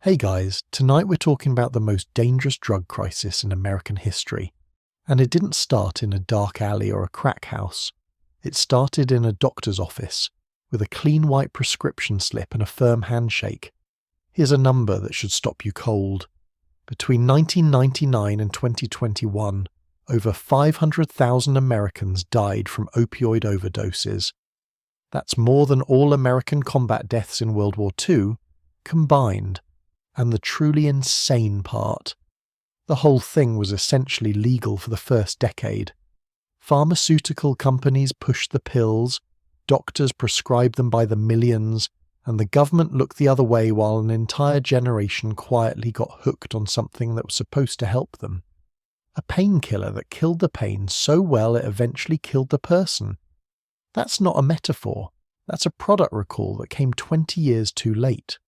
Hey guys, tonight we're talking about the most dangerous drug crisis in American history. And it didn't start in a dark alley or a crack house. It started in a doctor's office, with a clean white prescription slip and a firm handshake. Here's a number that should stop you cold. Between 1999 and 2021, over 500,000 Americans died from opioid overdoses. That's more than all American combat deaths in World War II combined. And the truly insane part, the whole thing was essentially legal for the first decade. Pharmaceutical companies pushed the pills, doctors prescribed them by the millions, and the government looked the other way while an entire generation quietly got hooked on something that was supposed to help them. A painkiller that killed the pain so well it eventually killed the person. That's not a metaphor. That's a product recall that came 20 years too late.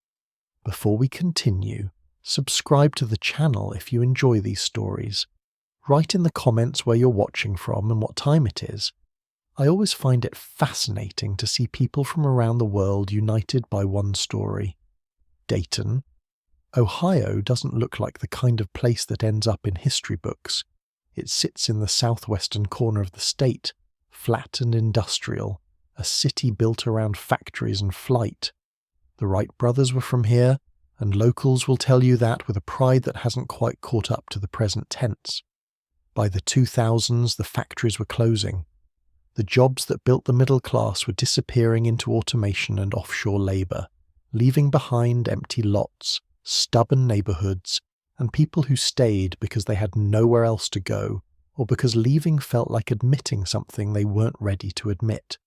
Before we continue, subscribe to the channel if you enjoy these stories. Write in the comments where you're watching from and what time it is. I always find it fascinating to see people from around the world united by one story. Dayton, Ohio doesn't look like the kind of place that ends up in history books. It sits in the southwestern corner of the state, flat and industrial, a city built around factories and flight. The Wright brothers were from here, and locals will tell you that with a pride that hasn't quite caught up to the present tense. By the 2000s, the factories were closing. The jobs that built the middle class were disappearing into automation and offshore labour, leaving behind empty lots, stubborn neighbourhoods, and people who stayed because they had nowhere else to go, or because leaving felt like admitting something they weren't ready to admit.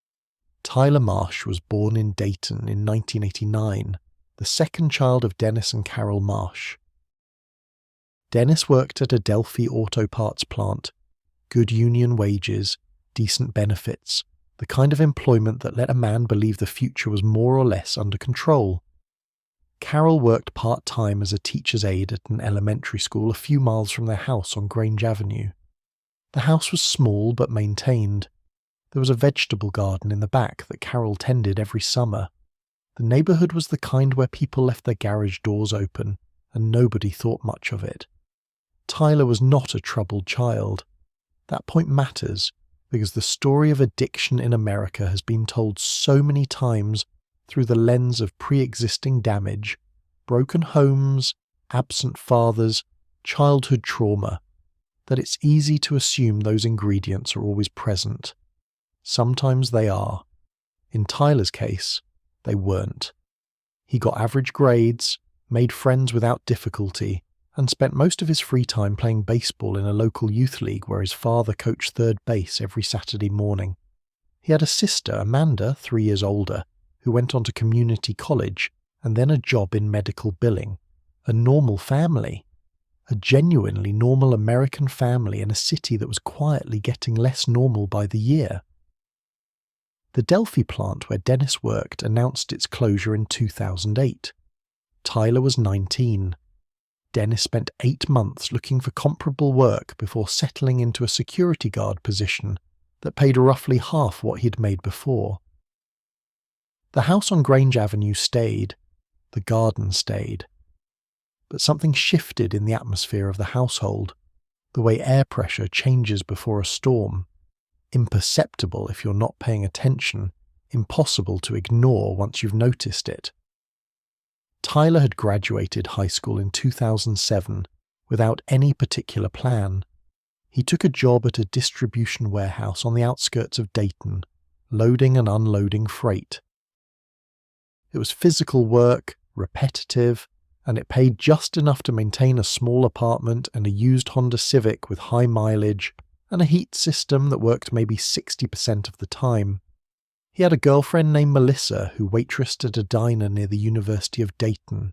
Tyler Marsh was born in Dayton in 1989, the second child of Dennis and Carol Marsh. Dennis worked at a Delphi auto parts plant, good union wages, decent benefits, the kind of employment that let a man believe the future was more or less under control. Carol worked part-time as a teacher's aide at an elementary school a few miles from their house on Grange Avenue. The house was small but maintained. There was a vegetable garden in the back that Carol tended every summer. The neighbourhood was the kind where people left their garage doors open, and nobody thought much of it. Tyler was not a troubled child. That point matters, because the story of addiction in America has been told so many times through the lens of pre-existing damage, broken homes, absent fathers, childhood trauma, that it's easy to assume those ingredients are always present. Sometimes they are. In Tyler's case, they weren't. He got average grades, made friends without difficulty, and spent most of his free time playing baseball in a local youth league where his father coached third base every Saturday morning. He had a sister, Amanda, 3 years older, who went on to community college and then a job in medical billing. A normal family. A genuinely normal American family in a city that was quietly getting less normal by the year. The Delphi plant where Dennis worked announced its closure in 2008. Tyler was 19. Dennis spent 8 months looking for comparable work before settling into a security guard position that paid roughly half what he'd made before. The house on Grange Avenue stayed. The garden stayed. But something shifted in the atmosphere of the household, the way air pressure changes before a storm. Imperceptible if you're not paying attention, impossible to ignore once you've noticed it. Tyler had graduated high school in 2007 without any particular plan. He took a job at a distribution warehouse on the outskirts of Dayton, loading and unloading freight. It was physical work, repetitive, and it paid just enough to maintain a small apartment and a used Honda Civic with high mileage and a heat system that worked maybe 60% of the time. He had a girlfriend named Melissa who waitressed at a diner near the University of Dayton.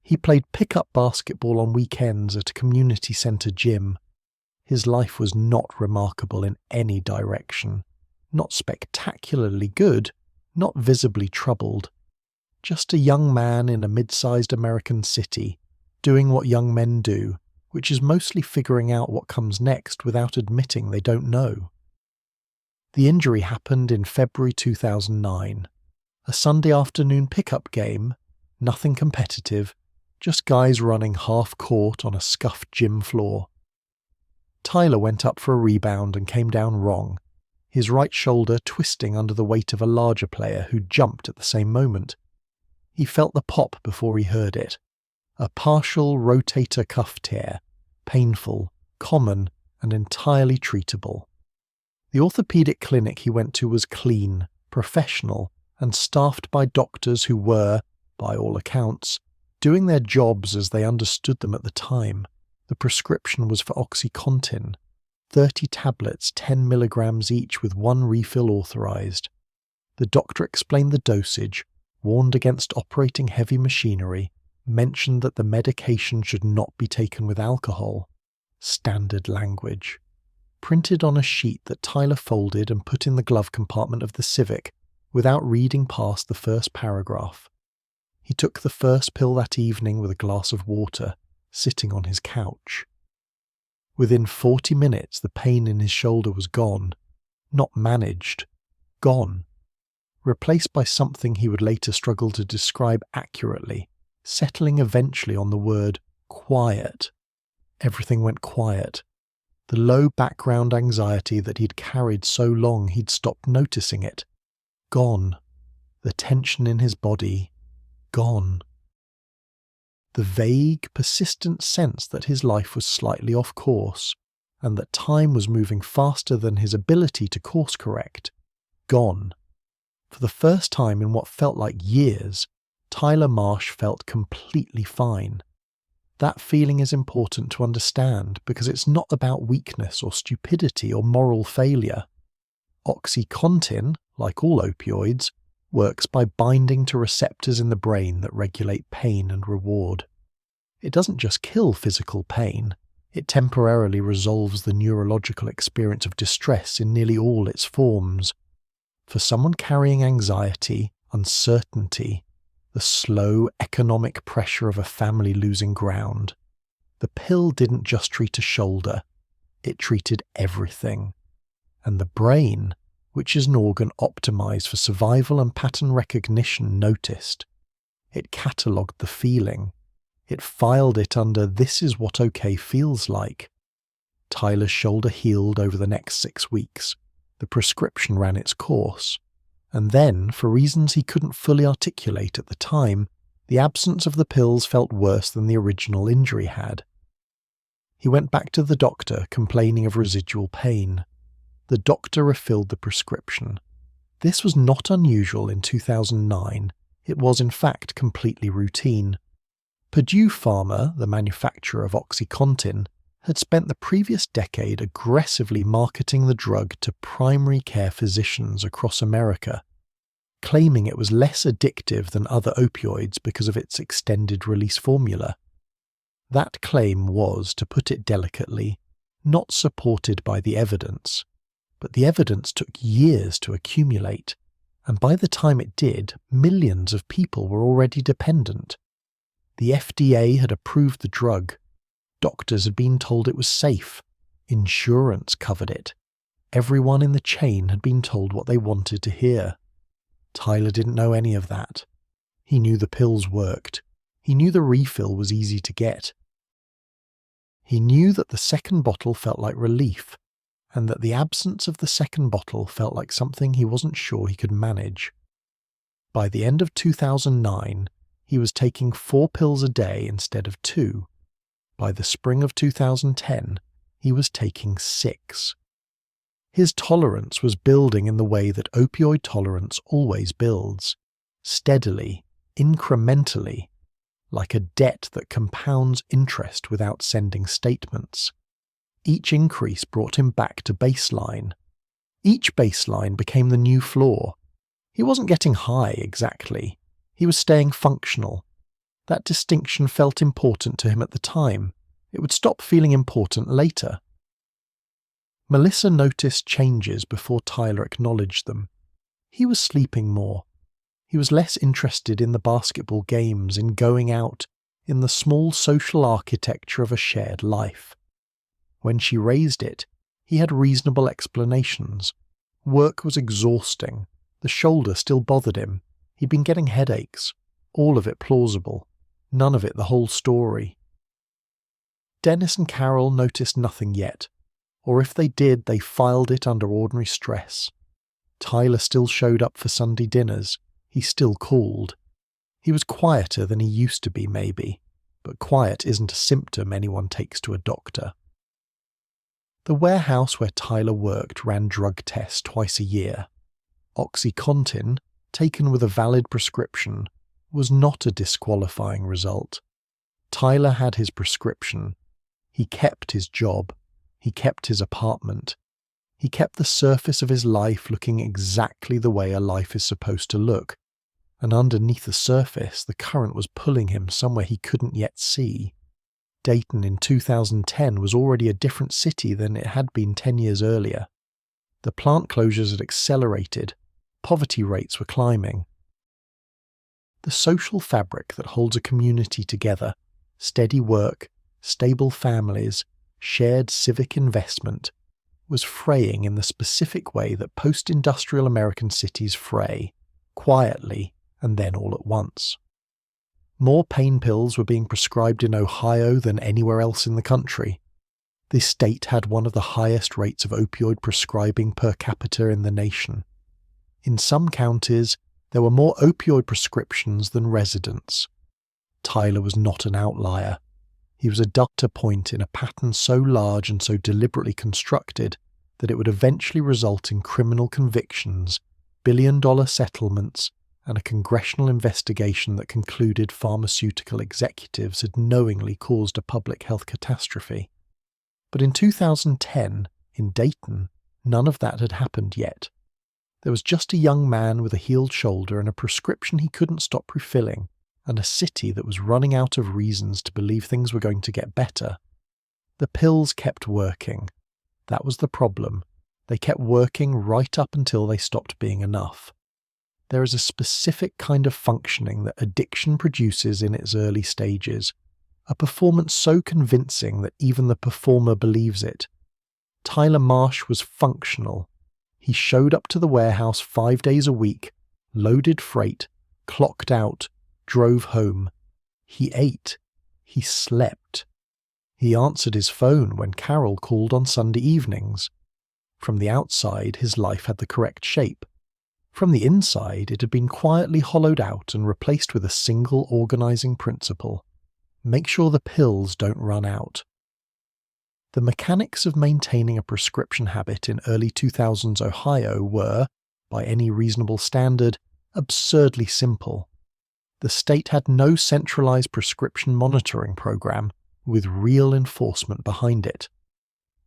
He played pickup basketball on weekends at a community centre gym. His life was not remarkable in any direction. Not spectacularly good, not visibly troubled. Just a young man in a mid-sized American city, doing what young men do, which is mostly figuring out what comes next without admitting they don't know. The injury happened in February 2009. A Sunday afternoon pickup game, nothing competitive, just guys running half-court on a scuffed gym floor. Tyler went up for a rebound and came down wrong, his right shoulder twisting under the weight of a larger player who jumped at the same moment. He felt the pop before he heard it. A partial rotator cuff tear, painful, common, and entirely treatable. The orthopedic clinic he went to was clean, professional, and staffed by doctors who were, by all accounts, doing their jobs as they understood them at the time. The prescription was for OxyContin, 30 tablets, 10 milligrams each with one refill authorized. The doctor explained the dosage, warned against operating heavy machinery, mentioned that the medication should not be taken with alcohol. Standard language. Printed on a sheet that Tyler folded and put in the glove compartment of the Civic without reading past the first paragraph. He took the first pill that evening with a glass of water, sitting on his couch. Within 40 minutes, the pain in his shoulder was gone. Not managed. Gone. Replaced by something he would later struggle to describe accurately, settling eventually on the word quiet. Everything went quiet. The low background anxiety that he'd carried so long he'd stopped noticing it. Gone. The tension in his body. Gone. The vague, persistent sense that his life was slightly off course, and that time was moving faster than his ability to course correct. Gone. For the first time in what felt like years, Tyler Marsh felt completely fine. That feeling is important to understand because it's not about weakness or stupidity or moral failure. OxyContin, like all opioids, works by binding to receptors in the brain that regulate pain and reward. It doesn't just kill physical pain, it temporarily resolves the neurological experience of distress in nearly all its forms. For someone carrying anxiety, uncertainty, the slow economic pressure of a family losing ground, the pill didn't just treat a shoulder, it treated everything. And the brain, which is an organ optimized for survival and pattern recognition, noticed. It catalogued the feeling. It filed it under "this is what okay feels like." Tyler's shoulder healed over the next 6 weeks. The prescription ran its course. And then, for reasons he couldn't fully articulate at the time, the absence of the pills felt worse than the original injury had. He went back to the doctor, complaining of residual pain. The doctor refilled the prescription. This was not unusual in 2009. It was in fact completely routine. Purdue Pharma, the manufacturer of OxyContin, had spent the previous decade aggressively marketing the drug to primary care physicians across America, claiming it was less addictive than other opioids because of its extended-release formula. That claim was, to put it delicately, not supported by the evidence. But the evidence took years to accumulate, and by the time it did, millions of people were already dependent. The FDA had approved the drug. Doctors had been told it was safe. Insurance covered it. Everyone in the chain had been told what they wanted to hear. Tyler didn't know any of that. He knew the pills worked. He knew the refill was easy to get. He knew that the second bottle felt like relief, and that the absence of the second bottle felt like something he wasn't sure he could manage. By the end of 2009, he was taking 4 pills a day instead of 2. By the spring of 2010, he was taking 6. His tolerance was building in the way that opioid tolerance always builds, steadily, incrementally, like a debt that compounds interest without sending statements. Each increase brought him back to baseline. Each baseline became the new floor. He wasn't getting high exactly. He was staying functional. That distinction felt important to him at the time. It would stop feeling important later. Melissa noticed changes before Tyler acknowledged them. He was sleeping more. He was less interested in the basketball games, in going out, in the small social architecture of a shared life. When she raised it, he had reasonable explanations. Work was exhausting. The shoulder still bothered him. He'd been getting headaches. All of it plausible. None of it the whole story. Dennis and Carol noticed nothing yet, or if they did, they filed it under ordinary stress. Tyler still showed up for Sunday dinners. He still called. He was quieter than he used to be, maybe, but quiet isn't a symptom anyone takes to a doctor. The warehouse where Tyler worked ran drug tests twice a year. OxyContin, taken with a valid prescription, was not a disqualifying result. Tyler had his prescription. He kept his job. He kept his apartment. He kept the surface of his life looking exactly the way a life is supposed to look, and underneath the surface the current was pulling him somewhere he couldn't yet see. Dayton in 2010 was already a different city than it had been 10 years earlier. The plant closures had accelerated. Poverty rates were climbing. The social fabric that holds a community together, steady work, stable families, shared civic investment, was fraying in the specific way that post-industrial American cities fray, quietly and then all at once. More pain pills were being prescribed in Ohio than anywhere else in the country. This state had one of the highest rates of opioid prescribing per capita in the nation. In some counties, there were more opioid prescriptions than residents. Tyler was not an outlier. He was a data point in a pattern so large and so deliberately constructed that it would eventually result in criminal convictions, billion-dollar settlements, and a congressional investigation that concluded pharmaceutical executives had knowingly caused a public health catastrophe. But in 2010, in Dayton, none of that had happened yet. There was just a young man with a healed shoulder and a prescription he couldn't stop refilling, and a city that was running out of reasons to believe things were going to get better. The pills kept working. That was the problem. They kept working right up until they stopped being enough. There is a specific kind of functioning that addiction produces in its early stages, a performance so convincing that even the performer believes it. Tyler Marsh was functional. He showed up to the warehouse 5 days a week, loaded freight, clocked out, drove home. He ate. He slept. He answered his phone when Carol called on Sunday evenings. From the outside, his life had the correct shape. From the inside, it had been quietly hollowed out and replaced with a single organizing principle. Make sure the pills don't run out. The mechanics of maintaining a prescription habit in early 2000s Ohio were, by any reasonable standard, absurdly simple. The state had no centralized prescription monitoring program with real enforcement behind it.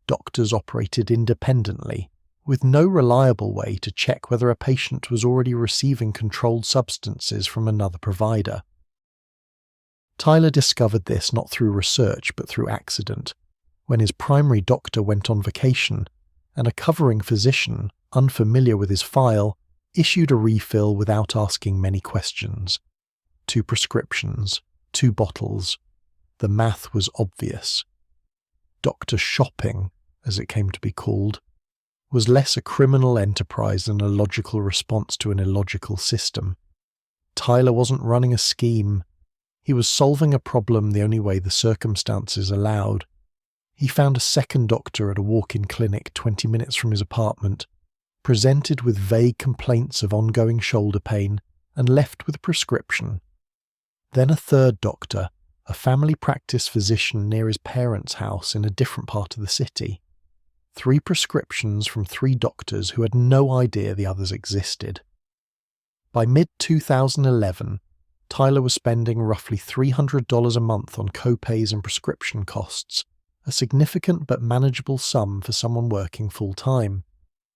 Doctors operated independently, with no reliable way to check whether a patient was already receiving controlled substances from another provider. Tyler discovered this not through research but through accident, when his primary doctor went on vacation, and a covering physician, unfamiliar with his file, issued a refill without asking many questions. 2 prescriptions, 2 bottles. The math was obvious. Doctor shopping, as it came to be called, was less a criminal enterprise than a logical response to an illogical system. Tyler wasn't running a scheme. He was solving a problem the only way the circumstances allowed. He found a second doctor at a walk-in clinic 20 minutes from his apartment, presented with vague complaints of ongoing shoulder pain, and left with a prescription. Then a third doctor, a family practice physician near his parents' house in a different part of the city. 3 prescriptions from 3 doctors who had no idea the others existed. By mid-2011, Tyler was spending roughly $300 a month on co-pays and prescription costs, a significant but manageable sum for someone working full-time.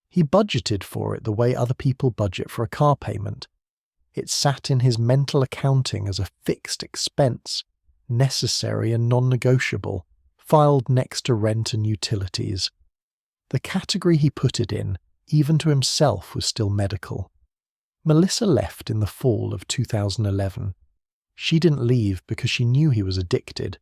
He budgeted for it the way other people budget for a car payment. It sat in his mental accounting as a fixed expense, necessary and non-negotiable, filed next to rent and utilities. The category he put it in, even to himself, was still medical. Melissa left in the fall of 2011. She didn't leave because she knew he was addicted.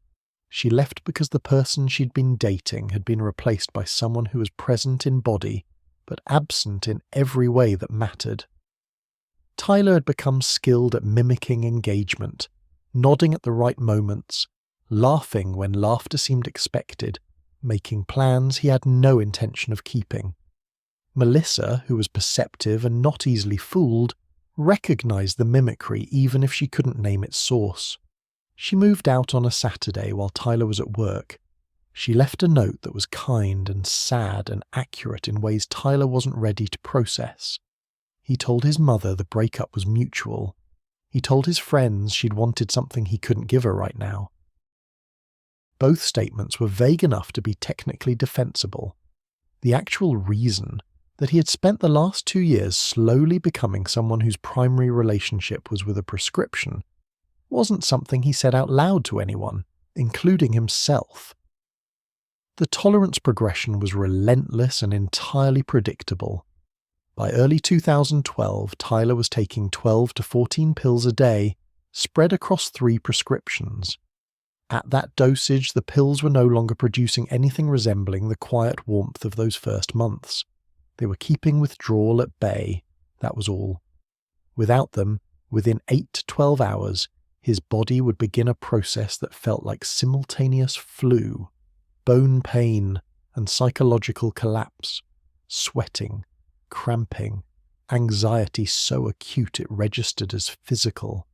She left because the person she'd been dating had been replaced by someone who was present in body, but absent in every way that mattered. Tyler had become skilled at mimicking engagement, nodding at the right moments, laughing when laughter seemed expected, making plans he had no intention of keeping. Melissa, who was perceptive and not easily fooled, recognized the mimicry even if she couldn't name its source. She moved out on a Saturday while Tyler was at work. She left a note that was kind and sad and accurate in ways Tyler wasn't ready to process. He told his mother the breakup was mutual. He told his friends she'd wanted something he couldn't give her right now. Both statements were vague enough to be technically defensible. The actual reason, that he had spent the last 2 years slowly becoming someone whose primary relationship was with a prescription, wasn't something he said out loud to anyone, including himself. The tolerance progression was relentless and entirely predictable. By early 2012, Tyler was taking 12 to 14 pills a day, spread across 3 prescriptions. At that dosage, the pills were no longer producing anything resembling the quiet warmth of those first months. They were keeping withdrawal at bay, that was all. Without them, within 8 to 12 hours, his body would begin a process that felt like simultaneous flu, bone pain, and psychological collapse, sweating, cramping, anxiety so acute it registered as physical,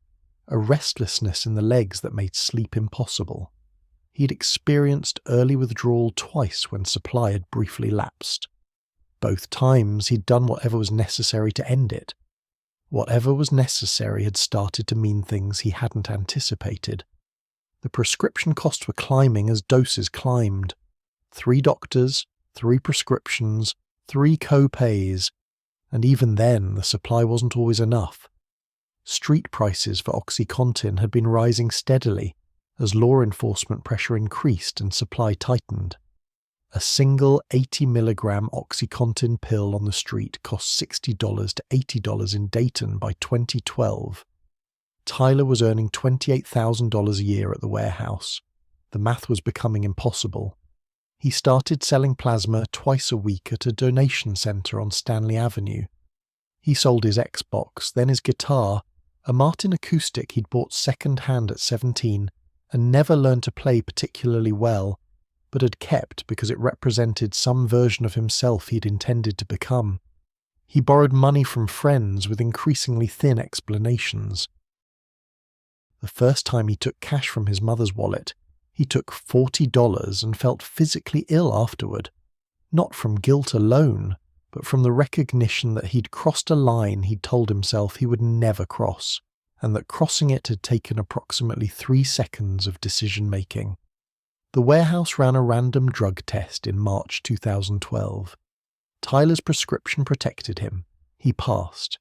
a restlessness in the legs that made sleep impossible. He'd experienced early withdrawal twice when supply had briefly lapsed. Both times he'd done whatever was necessary to end it. Whatever was necessary had started to mean things he hadn't anticipated. The prescription costs were climbing as doses climbed. 3 doctors, 3 prescriptions, 3 co-pays, and even then the supply wasn't always enough. Street prices for OxyContin had been rising steadily as law enforcement pressure increased and supply tightened. A single 80 milligram OxyContin pill on the street cost $60 to $80 in Dayton by 2012. Tyler was earning $28,000 a year at the warehouse. The math was becoming impossible. He started selling plasma twice a week at a donation center on Stanley Avenue. He sold his Xbox, then his guitar, a Martin acoustic he'd bought second-hand at 17 and never learned to play particularly well, but had kept because it represented some version of himself he'd intended to become. He borrowed money from friends with increasingly thin explanations. The first time he took cash from his mother's wallet, he took $40 and felt physically ill afterward, not from guilt alone, but from the recognition that he'd crossed a line he'd told himself he would never cross, and that crossing it had taken approximately 3 seconds of decision-making. The warehouse ran a random drug test in March 2012. Tyler's prescription protected him. He passed.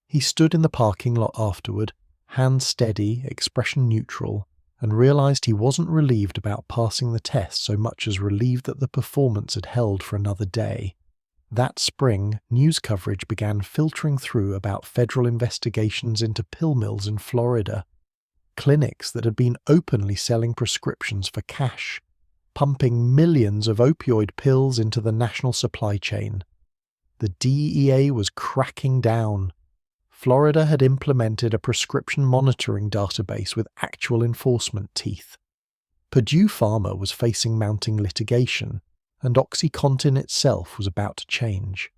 He stood in the parking lot afterward, hands steady, expression neutral, and realized he wasn't relieved about passing the test so much as relieved that the performance had held for another day. That spring, news coverage began filtering through about federal investigations into pill mills in Florida, clinics that had been openly selling prescriptions for cash, pumping millions of opioid pills into the national supply chain. The DEA was cracking down. Florida had implemented a prescription monitoring database with actual enforcement teeth. Purdue Pharma was facing mounting litigation, and OxyContin itself was about to change.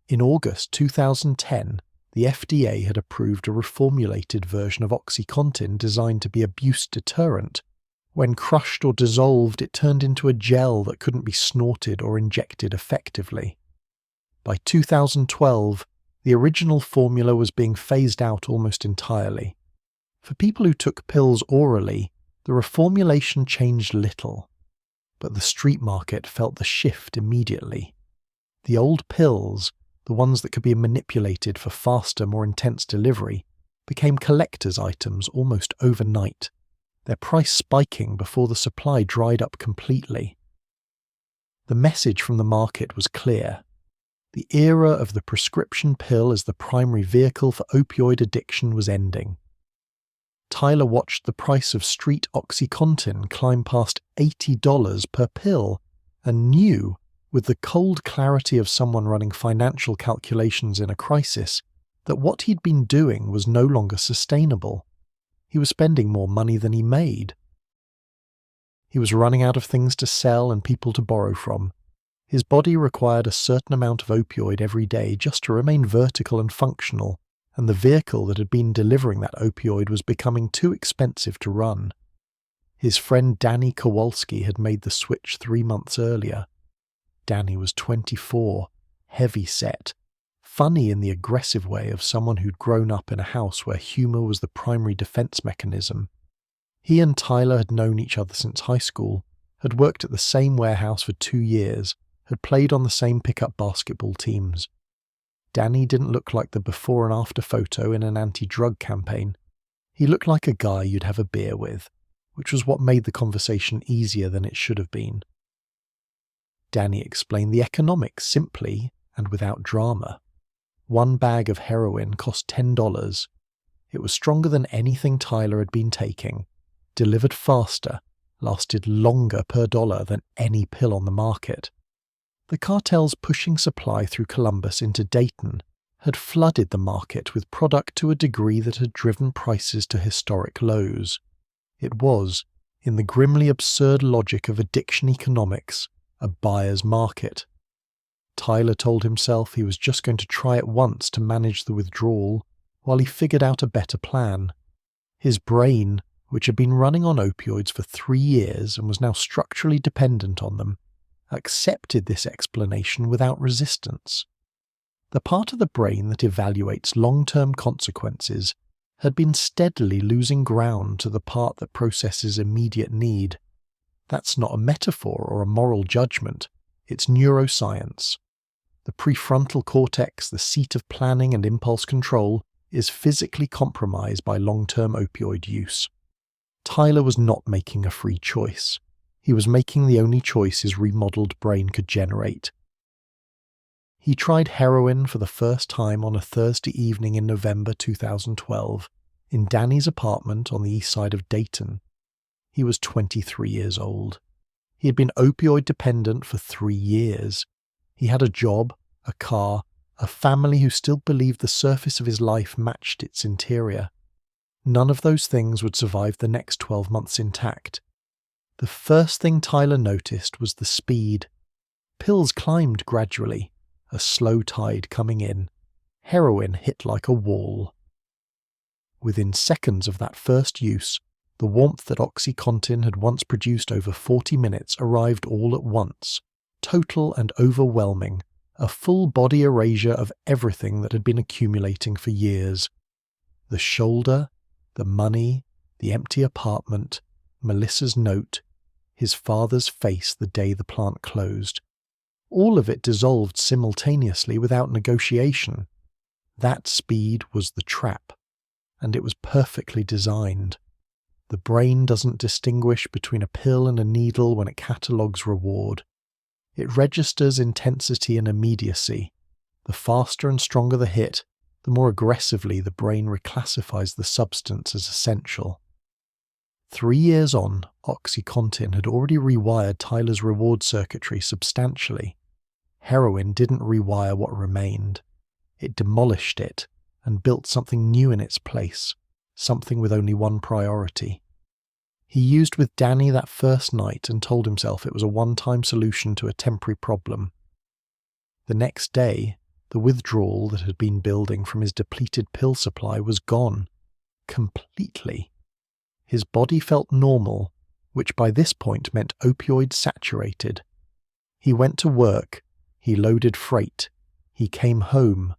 In August 2010, the FDA had approved a reformulated version of OxyContin designed to be abuse deterrent. When crushed or dissolved, it turned into a gel that couldn't be snorted or injected effectively. By 2012, the original formula was being phased out almost entirely. For people who took pills orally, the reformulation changed little, but the street market felt the shift immediately. The old pills, the ones that could be manipulated for faster, more intense delivery, became collector's items almost overnight, their price spiking before the supply dried up completely. The message from the market was clear. The era of the prescription pill as the primary vehicle for opioid addiction was ending. Tyler watched the price of street OxyContin climb past $80 per pill and knew, with the cold clarity of someone running financial calculations in a crisis, that what he'd been doing was no longer sustainable. He was spending more money than he made. He was running out of things to sell and people to borrow from. His body required a certain amount of opioid every day just to remain vertical and functional, and the vehicle that had been delivering that opioid was becoming too expensive to run. His friend Danny Kowalski had made the switch 3 months earlier. Danny was 24, heavy-set, funny in the aggressive way of someone who'd grown up in a house where humor was the primary defense mechanism. He and Tyler had known each other since high school, had worked at the same warehouse for 2 years, had played on the same pickup basketball teams. Danny didn't look like the before and after photo in an anti-drug campaign. He looked like a guy you'd have a beer with, which was what made the conversation easier than it should have been. Danny explained the economics simply and without drama. 1 bag of heroin cost $10. It was stronger than anything Tyler had been taking, delivered faster, lasted longer per dollar than any pill on the market. The cartels pushing supply through Columbus into Dayton had flooded the market with product to a degree that had driven prices to historic lows. It was, in the grimly absurd logic of addiction economics, a buyer's market. Tyler told himself he was just going to try it once to manage the withdrawal while he figured out a better plan. His brain, which had been running on opioids for 3 years and was now structurally dependent on them, accepted this explanation without resistance. The part of the brain that evaluates long-term consequences had been steadily losing ground to the part that processes immediate need. That's not a metaphor or a moral judgment, it's neuroscience. The prefrontal cortex, the seat of planning and impulse control, is physically compromised by long-term opioid use. Tyler was not making a free choice. He was making the only choice his remodeled brain could generate. He tried heroin for the first time on a Thursday evening in November 2012 in Danny's apartment on the east side of Dayton. He was 23 years old. He had been opioid dependent for 3 years. He had a job, a car, a family who still believed the surface of his life matched its interior. None of those things would survive the next 12 months intact. The first thing Tyler noticed was the speed. Pills climbed gradually, a slow tide coming in. Heroin hit like a wall. Within seconds of that first use, the warmth that OxyContin had once produced over 40 minutes arrived all at once, total and overwhelming, a full body erasure of everything that had been accumulating for years. The shoulder, the money, the empty apartment, Melissa's note, his father's face the day the plant closed. All of it dissolved simultaneously without negotiation. That speed was the trap, and it was perfectly designed. The brain doesn't distinguish between a pill and a needle when it catalogues reward. It registers intensity and immediacy. The faster and stronger the hit, the more aggressively the brain reclassifies the substance as essential. 3 years on, OxyContin had already rewired Tyler's reward circuitry substantially. Heroin didn't rewire what remained. It demolished it and built something new in its place, something with only one priority. He used with Danny that first night and told himself it was a one-time solution to a temporary problem. The next day, the withdrawal that had been building from his depleted pill supply was gone. Completely. His body felt normal, which by this point meant opioid saturated. He went to work. He loaded freight. He came home.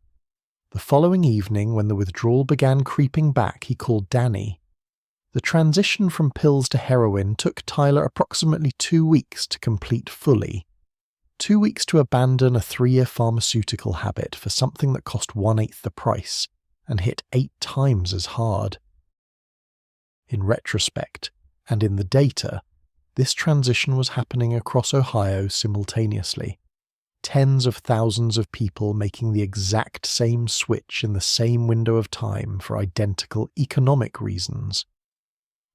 The following evening, when the withdrawal began creeping back, he called Danny. The transition from pills to heroin took Tyler approximately 2 weeks to complete fully. 2 weeks to abandon a 3-year pharmaceutical habit for something that cost 1/8 the price and hit 8 times as hard. In retrospect, and in the data, this transition was happening across Ohio simultaneously. Tens of thousands of people making the exact same switch in the same window of time for identical economic reasons.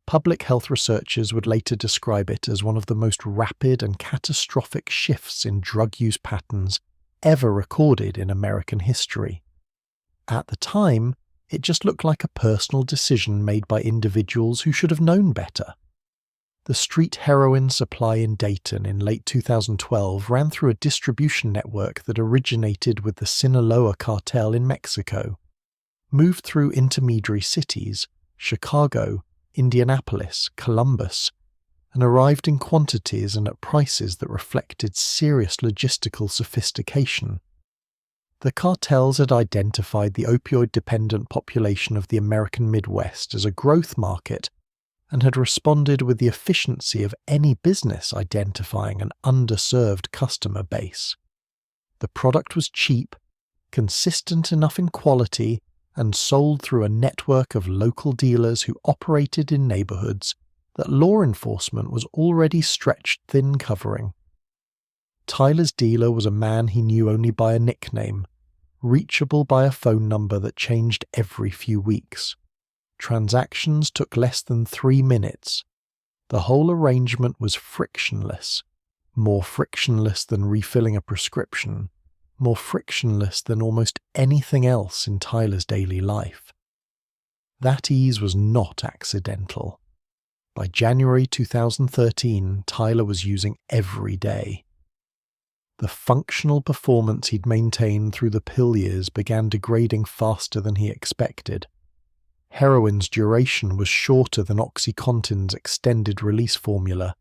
Public health researchers would later describe it as one of the most rapid and catastrophic shifts in drug use patterns ever recorded in American history. At the time, It just looked like a personal decision made by individuals who should have known better. The street heroin supply in Dayton in late 2012 ran through a distribution network that originated with the Sinaloa cartel in Mexico, moved through intermediary cities, Chicago, Indianapolis, Columbus, and arrived in quantities and at prices that reflected serious logistical sophistication. The cartels had identified the opioid-dependent population of the American Midwest as a growth market and had responded with the efficiency of any business identifying an underserved customer base. The product was cheap, consistent enough in quality, and sold through a network of local dealers who operated in neighborhoods that law enforcement was already stretched thin covering. Tyler's dealer was a man he knew only by a nickname, reachable by a phone number that changed every few weeks. Transactions took less than 3 minutes. The whole arrangement was frictionless, more frictionless than refilling a prescription, more frictionless than almost anything else in Tyler's daily life. That ease was not accidental. By January 2013, Tyler was using every day. The functional performance he'd maintained through the pill years began degrading faster than he expected. Heroin's duration was shorter than OxyContin's extended release formula.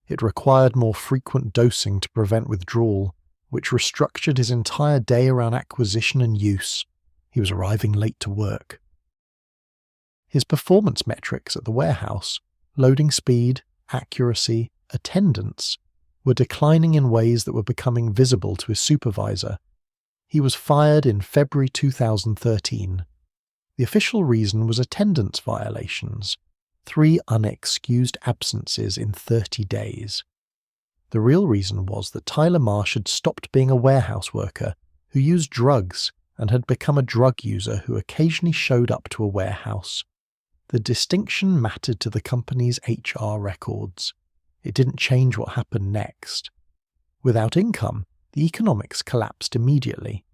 It required more frequent dosing to prevent withdrawal, which restructured his entire day around acquisition and use. He was arriving late to work. His performance metrics at the warehouse, loading speed, accuracy, attendance, were declining in ways that were becoming visible to his supervisor. He was fired in February 2013. The official reason was attendance violations, 3 unexcused absences in 30 days. The real reason was that Tyler Marsh had stopped being a warehouse worker who used drugs and had become a drug user who occasionally showed up to a warehouse. The distinction mattered to the company's HR records. It didn't change what happened next. Without income, the economics collapsed immediately.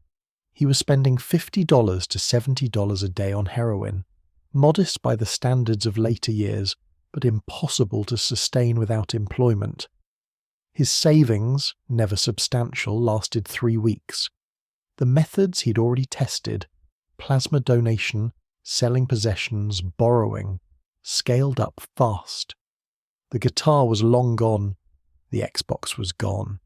He was spending $50 to $70 a day on heroin, modest by the standards of later years, but impossible to sustain without employment. His savings, never substantial, lasted 3 weeks. The methods he'd already tested, plasma donation, selling possessions, borrowing, scaled up fast. The guitar was long gone. The Xbox was gone.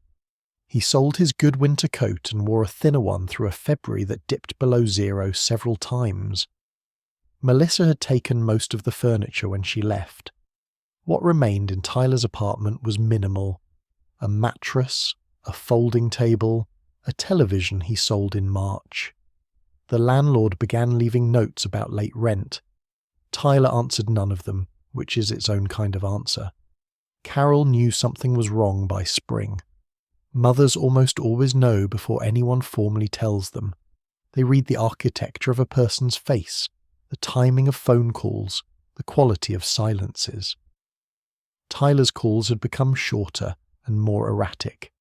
He sold his good winter coat and wore a thinner one through a February that dipped below zero several times. Melissa had taken most of the furniture when she left. What remained in Tyler's apartment was minimal. A mattress, a folding table, a television he sold in March. The landlord began leaving notes about late rent. Tyler answered none of them, which is its own kind of answer. Carol knew something was wrong by spring. Mothers almost always know before anyone formally tells them. They read the architecture of a person's face, the timing of phone calls, the quality of silences. Tyler's calls had become shorter and more erratic.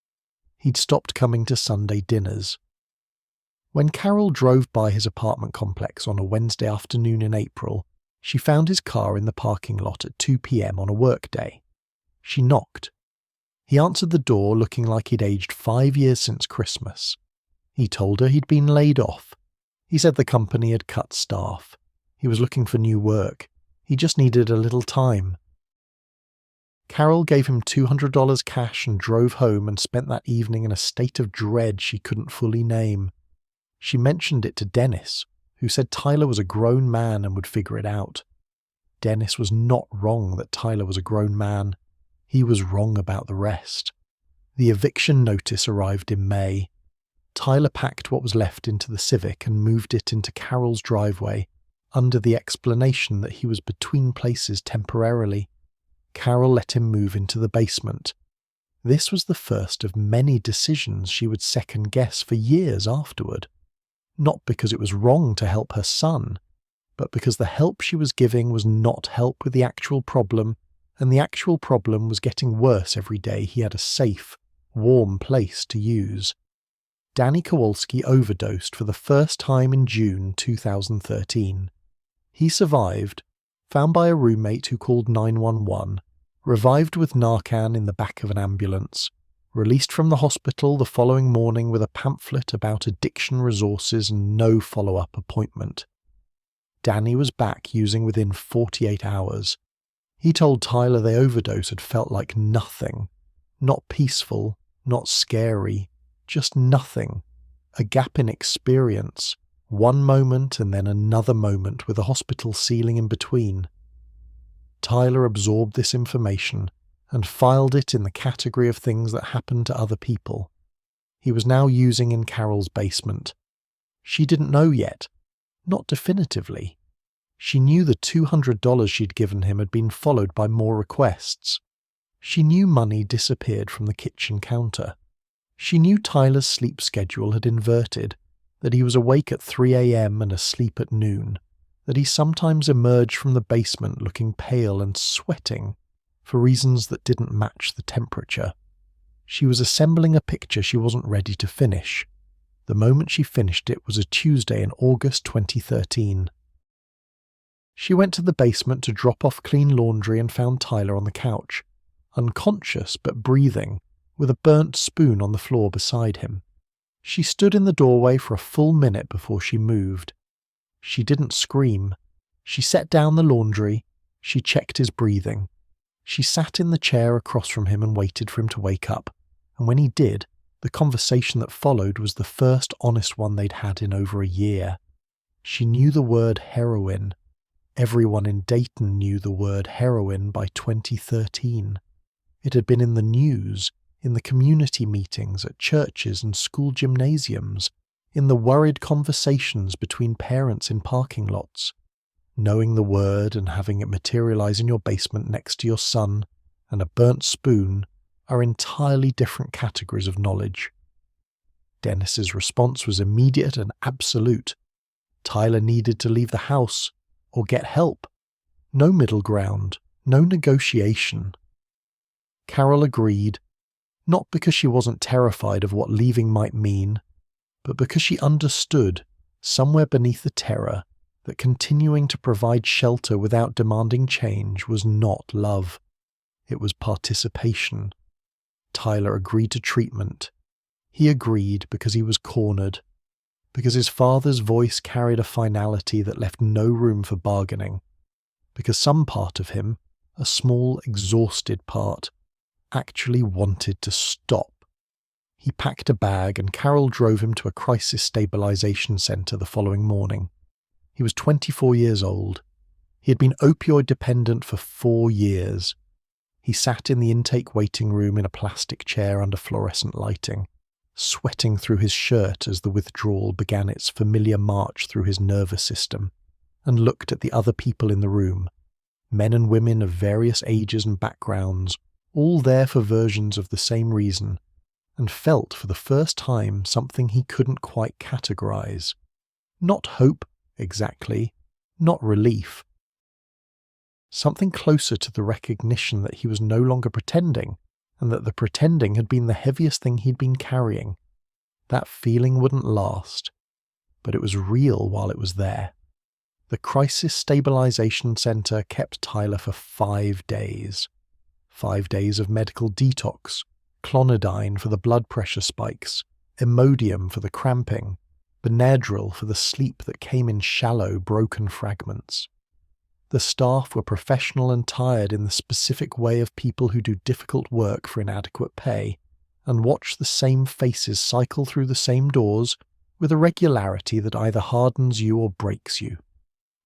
He'd stopped coming to Sunday dinners. When Carol drove by his apartment complex on a Wednesday afternoon in April, she found his car in the parking lot at 2 p.m. on a workday. She knocked. He answered the door looking like he'd aged 5 years since Christmas. He told her he'd been laid off. He said the company had cut staff. He was looking for new work. He just needed a little time. Carol gave him $200 cash and drove home and spent that evening in a state of dread she couldn't fully name. She mentioned it to Dennis, who said Tyler was a grown man and would figure it out. Dennis was not wrong that Tyler was a grown man. He was wrong about the rest. The eviction notice arrived in May. Tyler packed what was left into the Civic and moved it into Carol's driveway, under the explanation that he was between places temporarily. Carol let him move into the basement. This was the first of many decisions she would second-guess for years afterward. Not because it was wrong to help her son, but because the help she was giving was not help with the actual problem, and the actual problem was getting worse every day he had a safe, warm place to use. Danny Kowalski overdosed for the first time in June 2013. He survived, found by a roommate who called 911, revived with Narcan in the back of an ambulance, released from the hospital the following morning with a pamphlet about addiction resources and no follow-up appointment. Danny was back using within 48 hours. He told Tyler the overdose had felt like nothing. Not peaceful, not scary, just nothing. A gap in experience, one moment and then another moment with a hospital ceiling in between. Tyler absorbed this information and filed it in the category of things that happened to other people. He was now using in Carol's basement. She didn't know yet, not definitively. She knew the $200 she'd given him had been followed by more requests. She knew money disappeared from the kitchen counter. She knew Tyler's sleep schedule had inverted, that he was awake at 3 a.m. and asleep at noon, that he sometimes emerged from the basement looking pale and sweating for reasons that didn't match the temperature. She was assembling a picture she wasn't ready to finish. The moment she finished it was a Tuesday in August 2013. She went to the basement to drop off clean laundry and found Tyler on the couch, unconscious but breathing, with a burnt spoon on the floor beside him. She stood in the doorway for a full minute before she moved. She didn't scream. She set down the laundry. She checked his breathing. She sat in the chair across from him and waited for him to wake up, and when he did, the conversation that followed was the first honest one they'd had in over a year. She knew the word heroin. Everyone in Dayton knew the word heroin by 2013. It had been in the news, in the community meetings at churches and school gymnasiums, in the worried conversations between parents in parking lots. Knowing the word and having it materialize in your basement next to your son and a burnt spoon are entirely different categories of knowledge. Dennis's response was immediate and absolute. Tyler needed to leave the house or get help. No middle ground, no negotiation. Carol agreed, not because she wasn't terrified of what leaving might mean, but because she understood, somewhere beneath the terror, that continuing to provide shelter without demanding change was not love. It was participation. Tyler agreed to treatment. He agreed because he was cornered, because his father's voice carried a finality that left no room for bargaining, because some part of him, a small, exhausted part, actually wanted to stop. He packed a bag and Carol drove him to a crisis stabilization center the following morning. He was 24 years old. He had been opioid dependent for 4 years. He sat in the intake waiting room in a plastic chair under fluorescent lighting, sweating through his shirt as the withdrawal began its familiar march through his nervous system, and looked at the other people in the room, men and women of various ages and backgrounds, all there for versions of the same reason, and felt for the first time something he couldn't quite categorize. Not hope, exactly, not relief. Something closer to the recognition that he was no longer pretending, and that the pretending had been the heaviest thing he'd been carrying. That feeling wouldn't last, but it was real while it was there. The Crisis Stabilization Center kept Tyler for 5 days. 5 days of medical detox, clonidine for the blood pressure spikes, Imodium for the cramping, Benadryl for the sleep that came in shallow, broken fragments. The staff were professional and tired in the specific way of people who do difficult work for inadequate pay, and watch the same faces cycle through the same doors with a regularity that either hardens you or breaks you.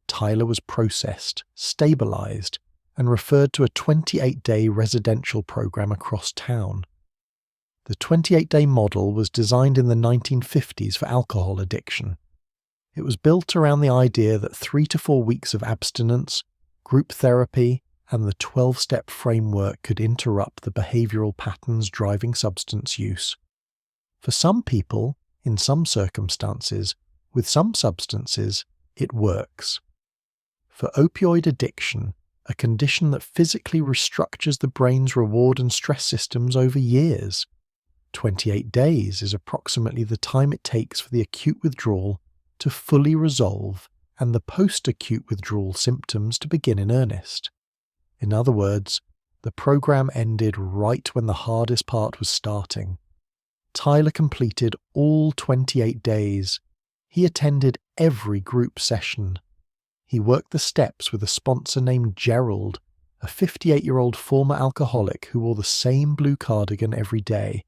Tyler was processed, stabilized, and referred to a 28-day residential program across town. The 28-day model was designed in the 1950s for alcohol addiction. It was built around the idea that 3 to 4 weeks of abstinence, group therapy, and the 12-step framework could interrupt the behavioral patterns driving substance use. For some people, in some circumstances, with some substances, it works. For opioid addiction, a condition that physically restructures the brain's reward and stress systems over years, 28 days is approximately the time it takes for the acute withdrawal to fully resolve and the post-acute withdrawal symptoms to begin in earnest. In other words, the program ended right when the hardest part was starting. Tyler completed all 28 days. He attended every group session. He worked the steps with a sponsor named Gerald, a 58-year-old former alcoholic who wore the same blue cardigan every day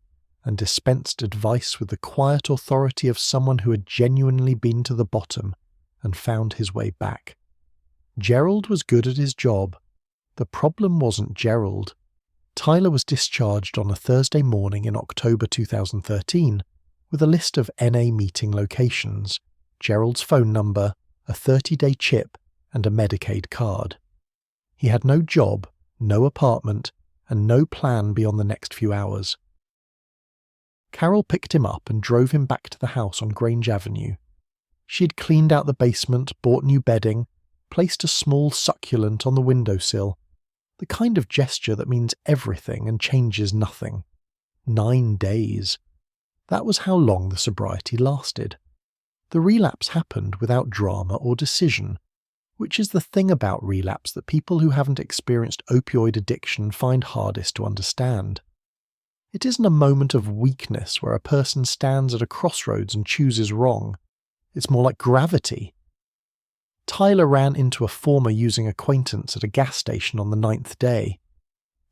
and dispensed advice with the quiet authority of someone who had genuinely been to the bottom and found his way back. Gerald was good at his job. The problem wasn't Gerald. Tyler was discharged on a Thursday morning in October 2013 with a list of NA meeting locations, Gerald's phone number, a 30-day chip, and a Medicaid card. He had no job, no apartment, and no plan beyond the next few hours. Carol picked him up and drove him back to the house on Grange Avenue. She had cleaned out the basement, bought new bedding, placed a small succulent on the windowsill, the kind of gesture that means everything and changes nothing. 9 days. That was how long the sobriety lasted. The relapse happened without drama or decision, which is the thing about relapse that people who haven't experienced opioid addiction find hardest to understand. It isn't a moment of weakness where a person stands at a crossroads and chooses wrong. It's more like gravity. Tyler ran into a former using acquaintance at a gas station on the 9th day.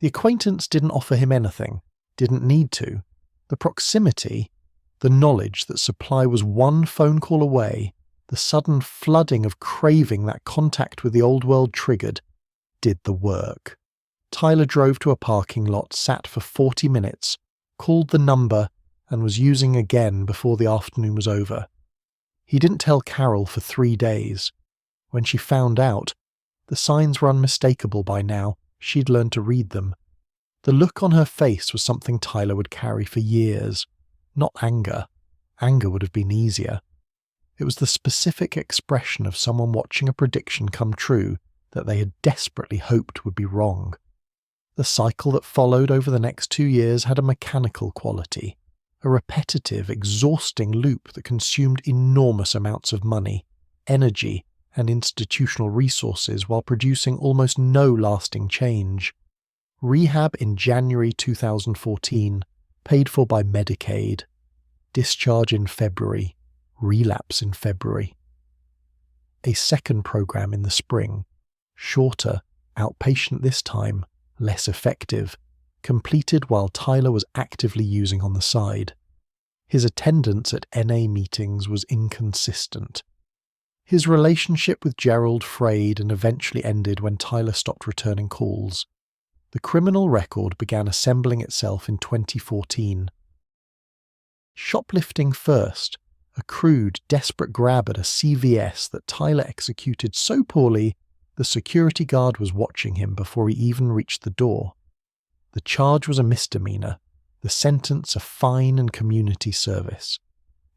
The acquaintance didn't offer him anything, didn't need to. The proximity, the knowledge that supply was one phone call away, the sudden flooding of craving that contact with the old world triggered, did the work. Tyler drove to a parking lot, sat for 40 minutes, called the number, and was using again before the afternoon was over. He didn't tell Carol for 3 days. When she found out, the signs were unmistakable by now. She'd learned to read them. The look on her face was something Tyler would carry for years. Not anger. Anger would have been easier. It was the specific expression of someone watching a prediction come true that they had desperately hoped would be wrong. The cycle that followed over the next 2 years had a mechanical quality, a repetitive, exhausting loop that consumed enormous amounts of money, energy, and institutional resources while producing almost no lasting change. Rehab in January 2014, paid for by Medicaid. Discharge in February. Relapse in February. A second program in the spring. Shorter, outpatient this time, less effective, completed while Tyler was actively using on the side. His attendance at NA meetings was inconsistent. His relationship with Gerald frayed and eventually ended when Tyler stopped returning calls. The criminal record began assembling itself in 2014. Shoplifting first, a crude, desperate grab at a CVS that Tyler executed so poorly the security guard was watching him before he even reached the door. The charge was a misdemeanor, the sentence a fine and community service.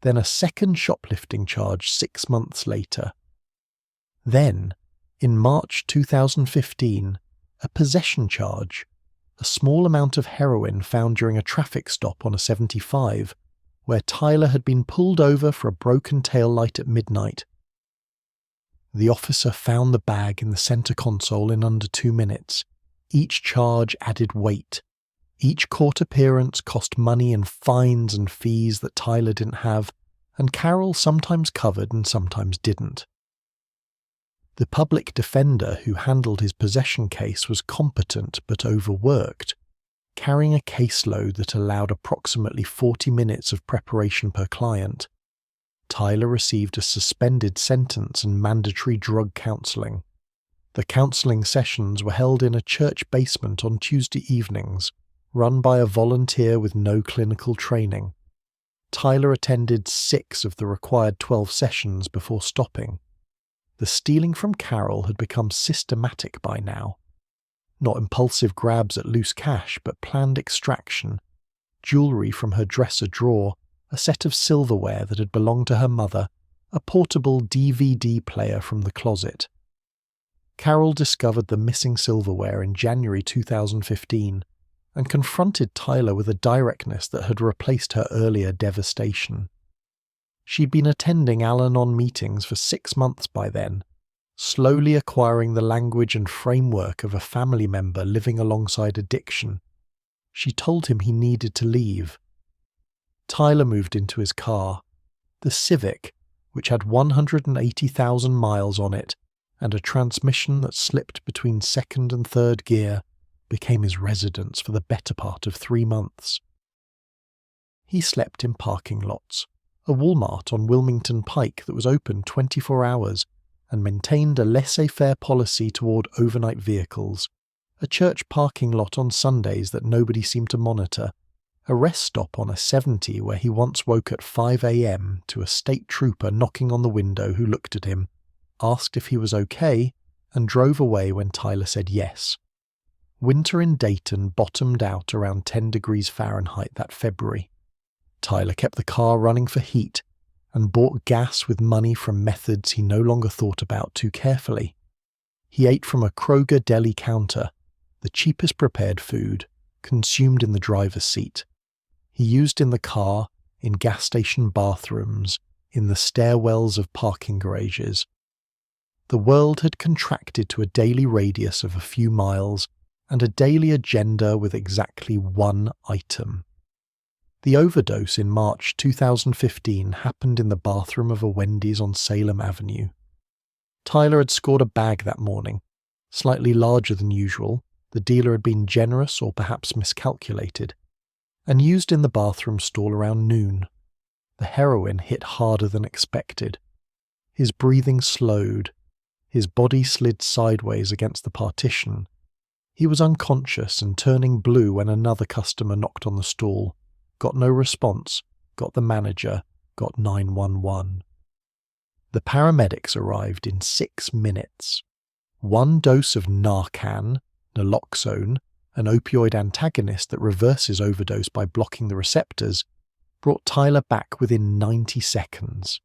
Then a second shoplifting charge 6 months later. Then, in March 2015, a possession charge, a small amount of heroin found during a traffic stop on a 75, where Tyler had been pulled over for a broken tail light at midnight. The officer found the bag in the center console in under 2 minutes. Each charge added weight. Each court appearance cost money in fines and fees that Tyler didn't have, and Carol sometimes covered and sometimes didn't. The public defender who handled his possession case was competent but overworked, carrying a caseload that allowed approximately 40 minutes of preparation per client. Tyler received a suspended sentence and mandatory drug counseling. The counseling sessions were held in a church basement on Tuesday evenings, run by a volunteer with no clinical training. Tyler attended 6 of the required 12 sessions before stopping. The stealing from Carol had become systematic by now. Not impulsive grabs at loose cash, but planned extraction. Jewellery from her dresser drawer, a set of silverware that had belonged to her mother, a portable DVD player from the closet. Carol discovered the missing silverware in January 2015, and confronted Tyler with a directness that had replaced her earlier devastation. She'd been attending Al-Anon meetings for 6 months by then, slowly acquiring the language and framework of a family member living alongside addiction. She told him he needed to leave. Tyler moved into his car. The Civic, which had 180,000 miles on it and a transmission that slipped between second and third gear, became his residence for the better part of 3 months. He slept in parking lots, a Walmart on Wilmington Pike that was open 24 hours and maintained a laissez-faire policy toward overnight vehicles, a church parking lot on Sundays that nobody seemed to monitor, a rest stop on a 70 where he once woke at 5 a.m. to a state trooper knocking on the window who looked at him, asked if he was okay, and drove away when Tyler said yes. Winter in Dayton bottomed out around 10 degrees Fahrenheit that February. Tyler kept the car running for heat and bought gas with money from methods he no longer thought about too carefully. He ate from a Kroger deli counter, the cheapest prepared food, consumed in the driver's seat. He used in the car, in gas station bathrooms, in the stairwells of parking garages. The world had contracted to a daily radius of a few miles and a daily agenda with exactly one item. The overdose in March 2015 happened in the bathroom of a Wendy's on Salem Avenue. Tyler had scored a bag that morning, slightly larger than usual. The dealer had been generous or perhaps miscalculated, and used in the bathroom stall around noon. The heroin hit harder than expected. His breathing slowed. His body slid sideways against the partition. He was unconscious and turning blue when another customer knocked on the stall, got no response, got the manager, got 911. The paramedics arrived in 6 minutes. 1 dose of Narcan, naloxone, an opioid antagonist that reverses overdose by blocking the receptors, brought Tyler back within 90 seconds.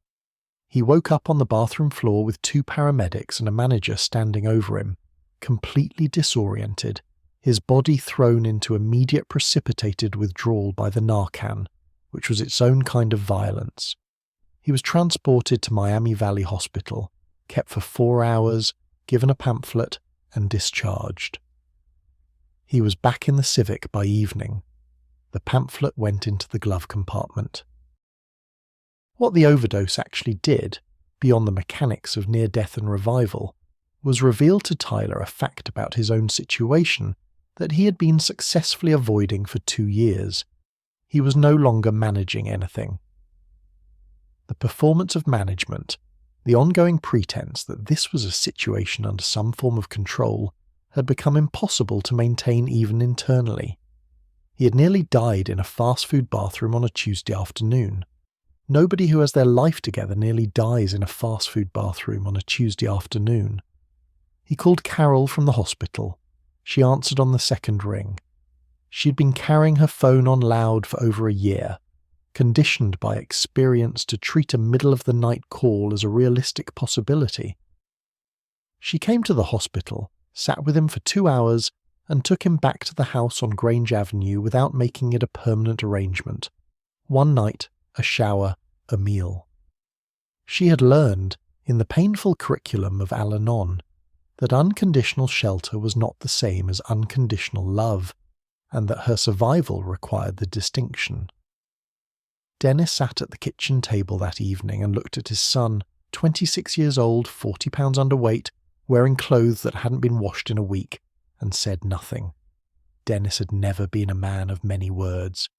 He woke up on the bathroom floor with 2 paramedics and a manager standing over him, completely disoriented, his body thrown into immediate precipitated withdrawal by the Narcan, which was its own kind of violence. He was transported to Miami Valley Hospital, kept for 4 hours, given a pamphlet, and discharged. He was back in the Civic by evening. The pamphlet went into the glove compartment. What the overdose actually did, beyond the mechanics of near-death and revival, was reveal to Tyler a fact about his own situation that he had been successfully avoiding for 2 years. He was no longer managing anything. The performance of management, the ongoing pretense that this was a situation under some form of control, had become impossible to maintain even internally. He had nearly died in a fast food bathroom on a Tuesday afternoon. Nobody who has their life together nearly dies in a fast food bathroom on a Tuesday afternoon. He called Carol from the hospital. She answered on the second ring. She'd been carrying her phone on loud for over a year, conditioned by experience to treat a middle-of-the-night call as a realistic possibility. She came to the hospital, sat with him for 2 hours, and took him back to the house on Grange Avenue without making it a permanent arrangement. 1 night, a shower, a meal. She had learned, in the painful curriculum of Al-Anon, that unconditional shelter was not the same as unconditional love, and that her survival required the distinction. Dennis sat at the kitchen table that evening and looked at his son, 26 years old, 40 pounds underweight, wearing clothes that hadn't been washed in a week, and said nothing. Dennis had never been a man of many words.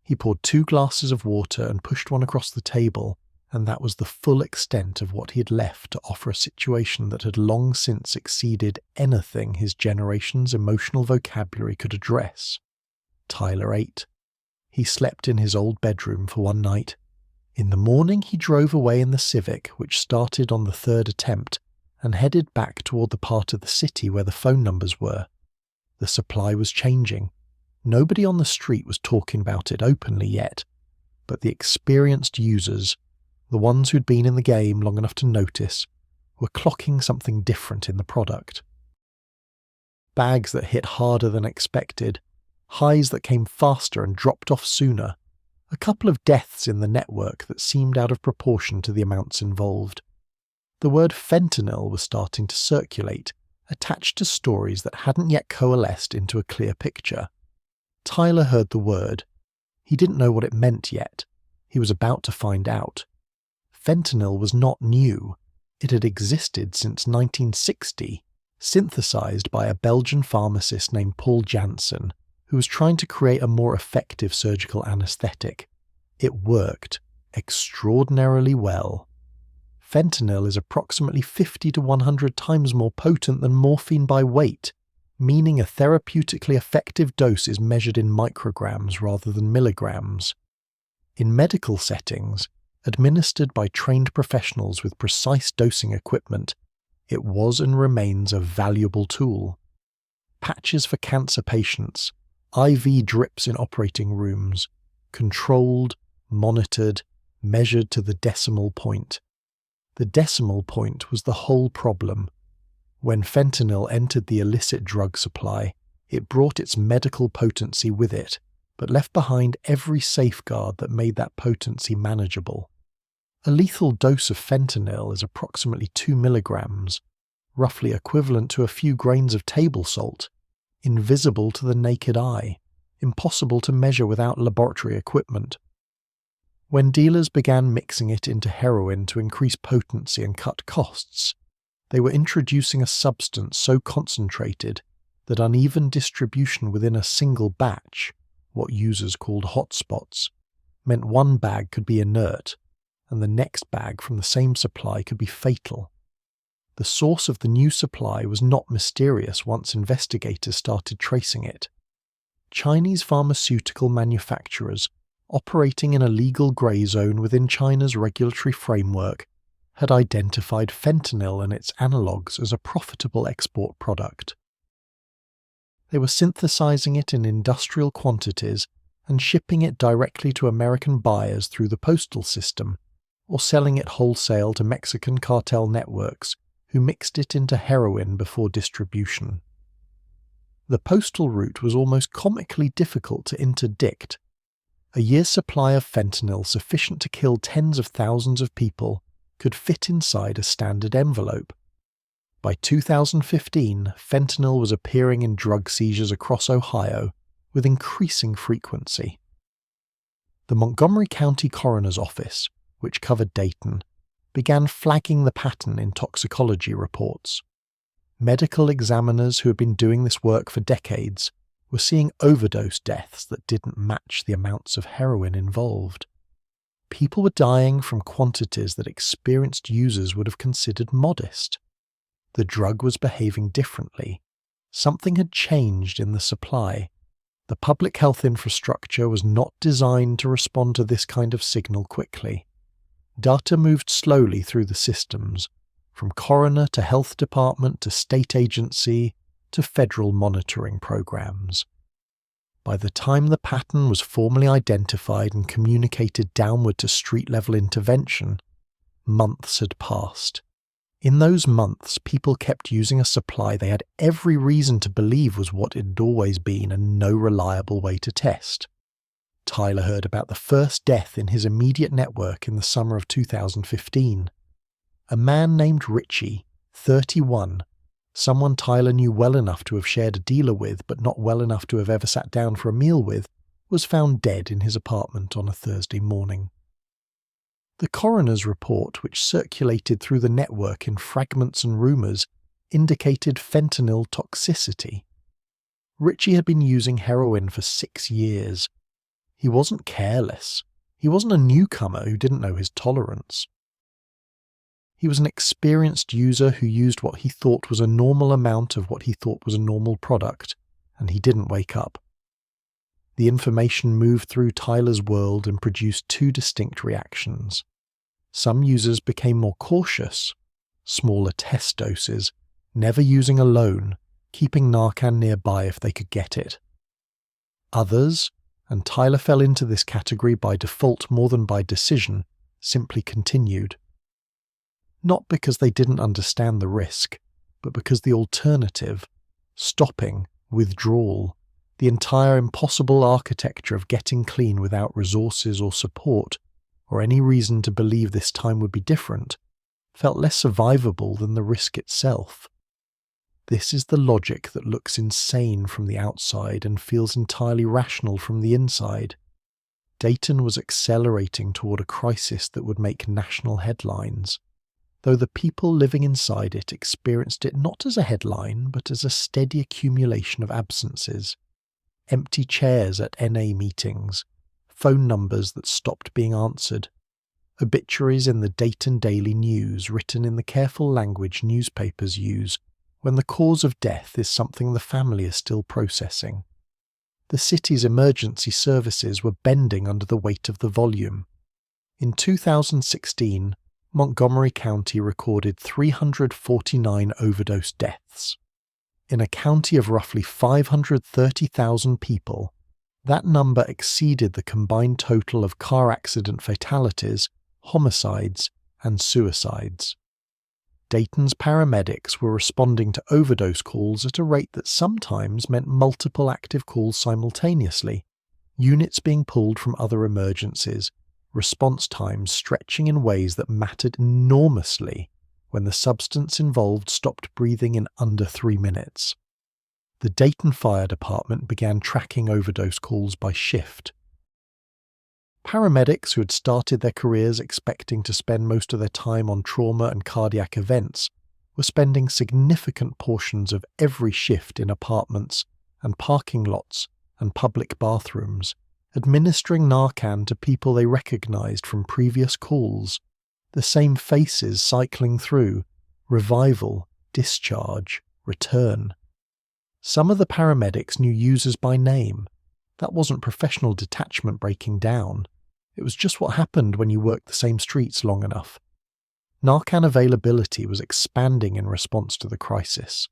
He poured 2 glasses of water and pushed one across the table, and that was the full extent of what he had left to offer a situation that had long since exceeded anything his generation's emotional vocabulary could address. Tyler ate. He slept in his old bedroom for 1 night. In the morning he drove away in the Civic, which started on the 3rd attempt, and headed back toward the part of the city where the phone numbers were. The supply was changing. Nobody on the street was talking about it openly yet, but the experienced users, the ones who'd been in the game long enough to notice, were clocking something different in the product. Bags that hit harder than expected, highs that came faster and dropped off sooner, a couple of deaths in the network that seemed out of proportion to the amounts involved. The word fentanyl was starting to circulate, attached to stories that hadn't yet coalesced into a clear picture. Tyler heard the word. He didn't know what it meant yet. He was about to find out. Fentanyl was not new. It had existed since 1960, synthesized by a Belgian pharmacist named Paul Janssen, who was trying to create a more effective surgical anesthetic. It worked extraordinarily well. Fentanyl is approximately 50 to 100 times more potent than morphine by weight, meaning a therapeutically effective dose is measured in micrograms rather than milligrams. In medical settings, administered by trained professionals with precise dosing equipment, it was and remains a valuable tool. Patches for cancer patients, IV drips in operating rooms, controlled, monitored, measured to the decimal point. The decimal point was the whole problem. When fentanyl entered the illicit drug supply, it brought its medical potency with it, but left behind every safeguard that made that potency manageable. A lethal dose of fentanyl is approximately 2 milligrams, roughly equivalent to a few grains of table salt, invisible to the naked eye, impossible to measure without laboratory equipment. When dealers began mixing it into heroin to increase potency and cut costs, they were introducing a substance so concentrated that uneven distribution within a single batch, what users called hotspots, meant one bag could be inert, and the next bag from the same supply could be fatal. The source of the new supply was not mysterious once investigators started tracing it. Chinese pharmaceutical manufacturers, operating in a legal grey zone within China's regulatory framework, had identified fentanyl and its analogues as a profitable export product. They were synthesizing it in industrial quantities and shipping it directly to American buyers through the postal system, or selling it wholesale to Mexican cartel networks who mixed it into heroin before distribution. The postal route was almost comically difficult to interdict. A year's supply of fentanyl sufficient to kill tens of thousands of people could fit inside a standard envelope. By 2015, fentanyl was appearing in drug seizures across Ohio with increasing frequency. The Montgomery County Coroner's Office, which covered Dayton, began flagging the pattern in toxicology reports. Medical examiners who had been doing this work for decades were seeing overdose deaths that didn't match the amounts of heroin involved. People were dying from quantities that experienced users would have considered modest. The drug was behaving differently. Something had changed in the supply. The public health infrastructure was not designed to respond to this kind of signal quickly. Data moved slowly through the systems, from coroner to health department to state agency to federal monitoring programs. By the time the pattern was formally identified and communicated downward to street-level intervention, months had passed. In those months, people kept using a supply they had every reason to believe was what it had always been and no reliable way to test. Tyler heard about the first death in his immediate network in the summer of 2015. A man named Richie, 31, someone Tyler knew well enough to have shared a dealer with but not well enough to have ever sat down for a meal with, was found dead in his apartment on a Thursday morning. The coroner's report, which circulated through the network in fragments and rumours, indicated fentanyl toxicity. Richie had been using heroin for 6 years. He wasn't careless. He wasn't a newcomer who didn't know his tolerance. He was an experienced user who used what he thought was a normal amount of what he thought was a normal product, and he didn't wake up. The information moved through Tyler's world and produced 2 distinct reactions. Some users became more cautious, smaller test doses, never using alone, keeping Narcan nearby if they could get it. Others, and Tyler fell into this category by default more than by decision, simply continued. Not because they didn't understand the risk, but because the alternative, stopping, withdrawal, The entire impossible architecture of getting clean without resources or support, or any reason to believe this time would be different, felt less survivable than the risk itself. This is the logic that looks insane from the outside and feels entirely rational from the inside. Dayton was accelerating toward a crisis that would make national headlines, though the people living inside it experienced it not as a headline but as a steady accumulation of absences. Empty chairs at NA meetings, phone numbers that stopped being answered, obituaries in the Dayton Daily News written in the careful language newspapers use when the cause of death is something the family is still processing. The city's emergency services were bending under the weight of the volume. In 2016, Montgomery County recorded 349 overdose deaths. In a county of roughly 530,000 people, that number exceeded the combined total of car accident fatalities, homicides, and suicides. Dayton's paramedics were responding to overdose calls at a rate that sometimes meant multiple active calls simultaneously, units being pulled from other emergencies, response times stretching in ways that mattered enormously when the substance involved stopped breathing in under 3 minutes. The Dayton Fire Department began tracking overdose calls by shift. Paramedics who had started their careers expecting to spend most of their time on trauma and cardiac events were spending significant portions of every shift in apartments and parking lots and public bathrooms, administering Narcan to people they recognized from previous calls, the same faces cycling through: revival, discharge, return. Some of the paramedics knew users by name. That wasn't professional detachment breaking down. It was just what happened when you worked the same streets long enough. Narcan availability was expanding in response to the crisis.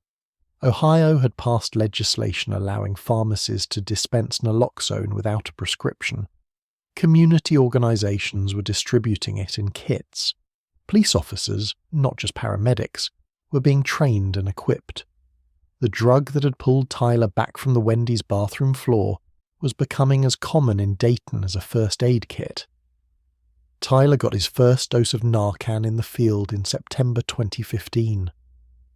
Ohio had passed legislation allowing pharmacies to dispense naloxone without a prescription. Community organizations were distributing it in kits. Police officers, not just paramedics, were being trained and equipped. The drug that had pulled Tyler back from the Wendy's bathroom floor was becoming as common in Dayton as a first aid kit. Tyler got his first dose of Narcan in the field in September 2015.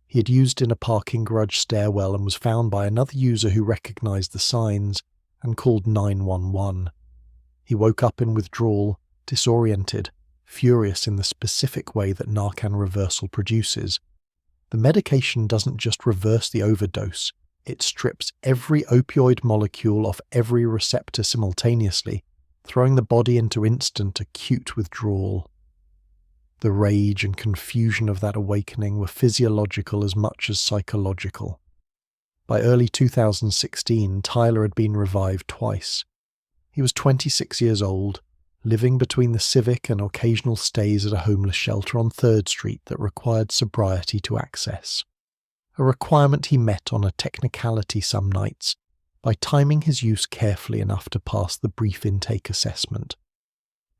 He had used in a parking garage stairwell and was found by another user who recognized the signs and called 911. He woke up in withdrawal, disoriented, furious in the specific way that Narcan reversal produces. The medication doesn't just reverse the overdose, it strips every opioid molecule off every receptor simultaneously, throwing the body into instant acute withdrawal. The rage and confusion of that awakening were physiological as much as psychological. By early 2016, Tyler had been revived twice. He was 26 years old, living between the Civic and occasional stays at a homeless shelter on 3rd Street that required sobriety to access. A requirement he met on a technicality some nights, by timing his use carefully enough to pass the brief intake assessment.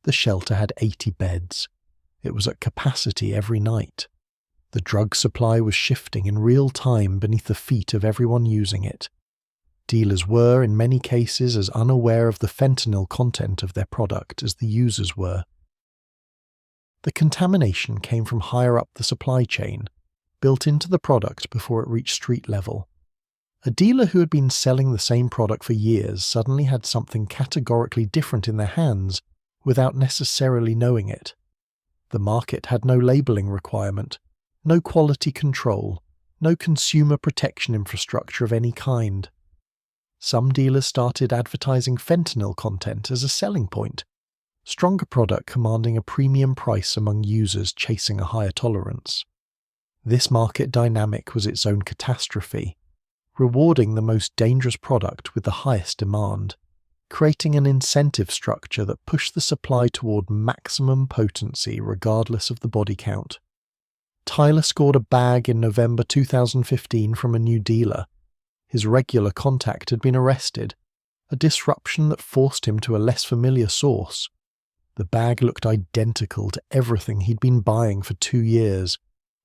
The shelter had 80 beds. It was at capacity every night. The drug supply was shifting in real time beneath the feet of everyone using it. Dealers were, in many cases, as unaware of the fentanyl content of their product as the users were. The contamination came from higher up the supply chain, built into the product before it reached street level. A dealer who had been selling the same product for years suddenly had something categorically different in their hands without necessarily knowing it. The market had no labeling requirement, no quality control, no consumer protection infrastructure of any kind. Some dealers started advertising fentanyl content as a selling point, stronger product commanding a premium price among users chasing a higher tolerance. This market dynamic was its own catastrophe, rewarding the most dangerous product with the highest demand, creating an incentive structure that pushed the supply toward maximum potency regardless of the body count. Tyler scored a bag in November 2015 from a new dealer. His regular contact had been arrested, a disruption that forced him to a less familiar source. The bag looked identical to everything he'd been buying for 2 years.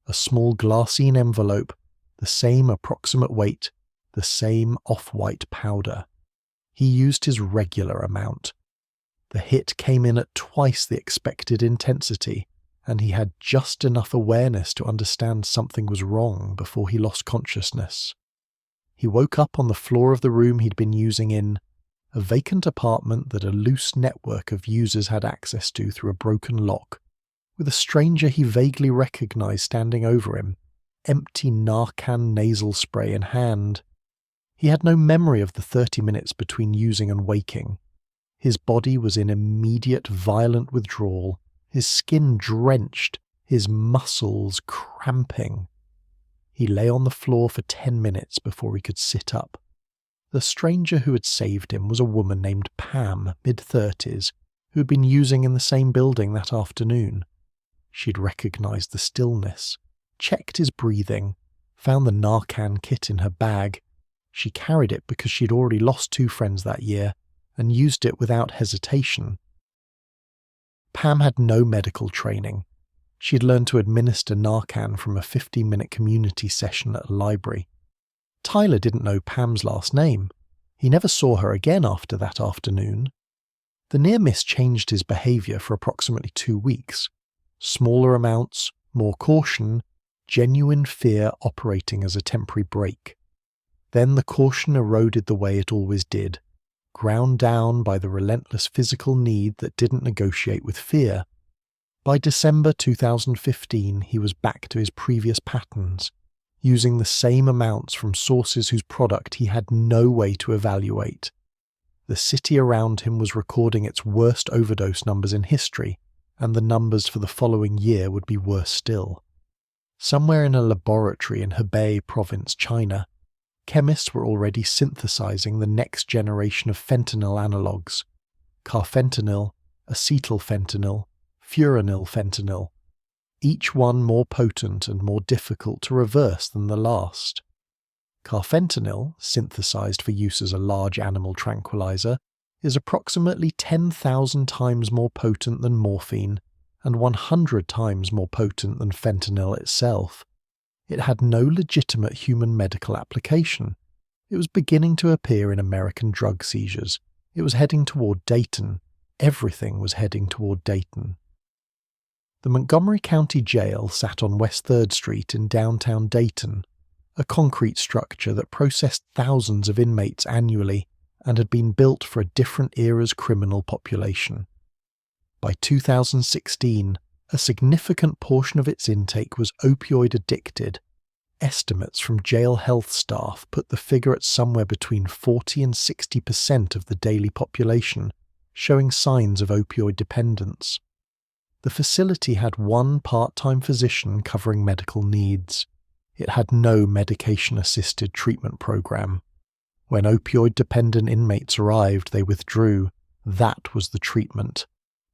A small glassine envelope, the same approximate weight, the same off-white powder. He used his regular amount. The hit came in at twice the expected intensity, and he had just enough awareness to understand something was wrong before he lost consciousness. He woke up on the floor of the room he'd been using in a vacant apartment that a loose network of users had access to through a broken lock, with a stranger he vaguely recognized standing over him, empty Narcan nasal spray in hand. He had no memory of the 30 minutes between using and waking. His body was in immediate violent withdrawal, his skin drenched, his muscles cramping. He lay on the floor for 10 minutes before he could sit up. The stranger who had saved him was a woman named Pam, mid-30s, who had been using in the same building that afternoon. She'd recognized the stillness, checked his breathing, found the Narcan kit in her bag. She carried it because she'd already lost 2 friends that year, and used it without hesitation. Pam had no medical training. She'd learned to administer Narcan from a 15-minute community session at a library. Tyler didn't know Pam's last name. He never saw her again after that afternoon. The near miss changed his behaviour for approximately 2 weeks. Smaller amounts, more caution, genuine fear operating as a temporary break. Then the caution eroded the way it always did, ground down by the relentless physical need that didn't negotiate with fear. By December 2015, he was back to his previous patterns, using the same amounts from sources whose product he had no way to evaluate. The city around him was recording its worst overdose numbers in history, and the numbers for the following year would be worse still. Somewhere in a laboratory in Hebei province, China, chemists were already synthesizing the next generation of fentanyl analogues: carfentanil, acetylfentanyl, furanylfentanyl, each one more potent and more difficult to reverse than the last. Carfentanil, synthesized for use as a large animal tranquilizer, is approximately 10,000 times more potent than morphine and 100 times more potent than fentanyl itself. It had no legitimate human medical application. It was beginning to appear in American drug seizures. It was heading toward Dayton. Everything was heading toward Dayton. The Montgomery County Jail sat on West 3rd Street in downtown Dayton, a concrete structure that processed thousands of inmates annually and had been built for a different era's criminal population. By 2016, a significant portion of its intake was opioid addicted. Estimates from jail health staff put the figure at somewhere between 40 and 60% of the daily population, showing signs of opioid dependence. The facility had one part-time physician covering medical needs. It had no medication-assisted treatment program. When opioid-dependent inmates arrived, they withdrew. That was the treatment.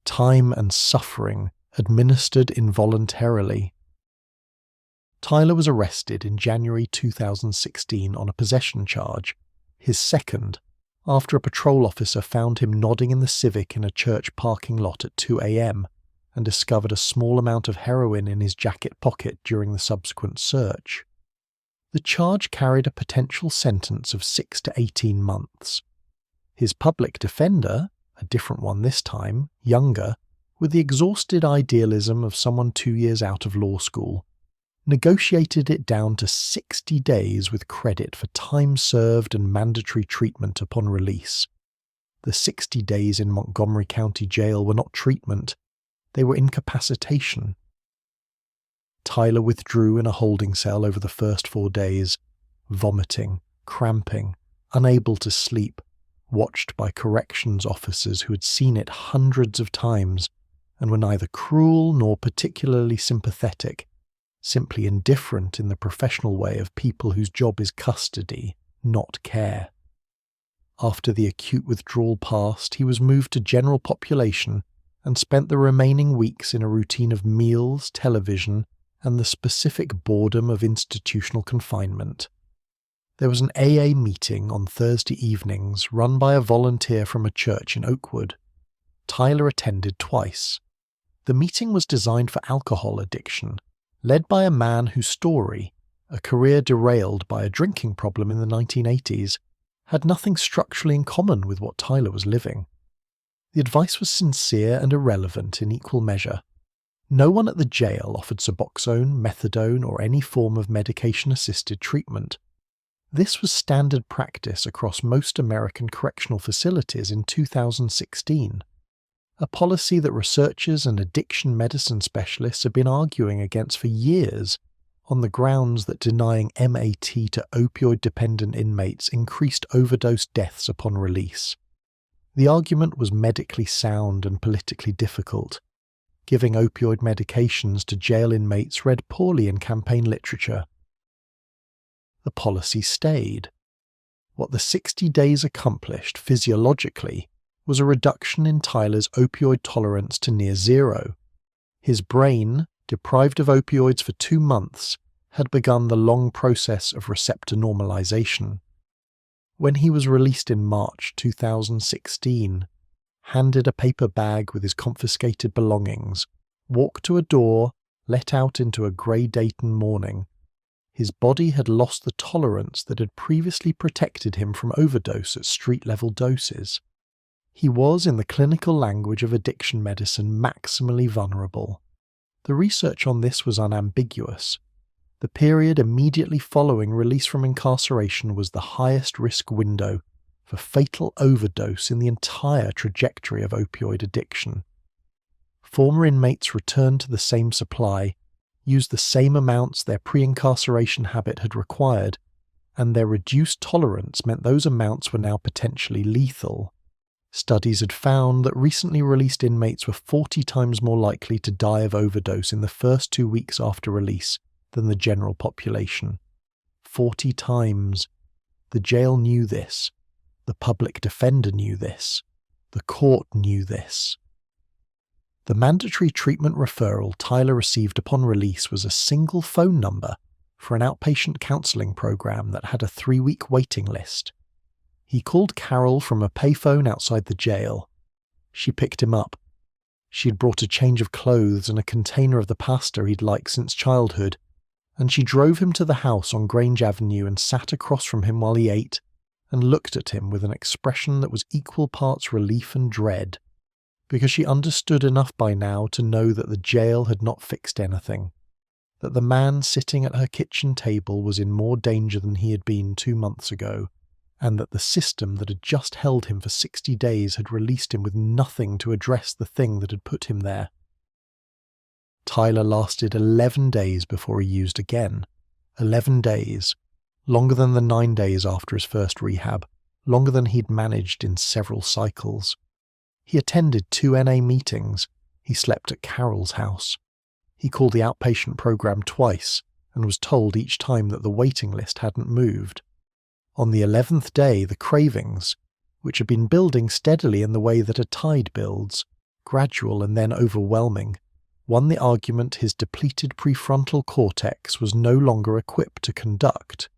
Time and suffering, administered involuntarily. Tyler was arrested in January 2016 on a possession charge, his second, after a patrol officer found him nodding in the Civic in a church parking lot at 2 a.m. and discovered a small amount of heroin in his jacket pocket during the subsequent search. The charge carried a potential sentence of 6 to 18 months. His public defender, a different one this time, younger, with the exhausted idealism of someone 2 years out of law school, negotiated it down to 60 days with credit for time served and mandatory treatment upon release. The 60 days in Montgomery County Jail were not treatment, they were incapacitation. Tyler withdrew in a holding cell over the first 4 days, vomiting, cramping, unable to sleep, watched by corrections officers who had seen it hundreds of times and were neither cruel nor particularly sympathetic, simply indifferent in the professional way of people whose job is custody, not care. After the acute withdrawal passed, he was moved to general population and spent the remaining weeks in a routine of meals, television, and the specific boredom of institutional confinement. There was an AA meeting on Thursday evenings run by a volunteer from a church in Oakwood. Tyler attended twice. The meeting was designed for alcohol addiction, led by a man whose story, a career derailed by a drinking problem in the 1980s, had nothing structurally in common with what Tyler was living. The advice was sincere and irrelevant in equal measure. No one at the jail offered Suboxone, methadone, or any form of medication-assisted treatment. This was standard practice across most American correctional facilities in 2016, a policy that researchers and addiction medicine specialists have been arguing against for years on the grounds that denying MAT to opioid-dependent inmates increased overdose deaths upon release. The argument was medically sound and politically difficult. Giving opioid medications to jail inmates read poorly in campaign literature. The policy stayed. What the 60 days accomplished physiologically was a reduction in Tyler's opioid tolerance to near zero. His brain, deprived of opioids for 2 months, had begun the long process of receptor normalization. When he was released in March 2016, handed a paper bag with his confiscated belongings, walked to a door, let out into a grey Dayton morning, his body had lost the tolerance that had previously protected him from overdose at street-level doses. He was, in the clinical language of addiction medicine, maximally vulnerable. The research on this was unambiguous. The period immediately following release from incarceration was the highest risk window for fatal overdose in the entire trajectory of opioid addiction. Former inmates returned to the same supply, used the same amounts their pre-incarceration habit had required, and their reduced tolerance meant those amounts were now potentially lethal. Studies had found that recently released inmates were 40 times more likely to die of overdose in the first 2 weeks after release than the general population. 40 times. The jail knew this. The public defender knew this. The court knew this. The mandatory treatment referral Tyler received upon release was a single phone number for an outpatient counseling program that had a 3-week waiting list. He called Carol from a payphone outside the jail. She picked him up. She had brought a change of clothes and a container of the pasta he'd liked since childhood, and she drove him to the house on Grange Avenue and sat across from him while he ate and looked at him with an expression that was equal parts relief and dread, because she understood enough by now to know that the jail had not fixed anything, that the man sitting at her kitchen table was in more danger than he had been 2 months ago, and that the system that had just held him for 60 days had released him with nothing to address the thing that had put him there. Tyler lasted 11 days before he used again. 11 days. Longer than the 9 days after his first rehab. Longer than he'd managed in several cycles. He attended 2 NA meetings. He slept at Carol's house. He called the outpatient program twice and was told each time that the waiting list hadn't moved. On the 11th day, the cravings, which had been building steadily in the way that a tide builds, gradual and then overwhelming, won the argument his depleted prefrontal cortex was no longer equipped to conduct.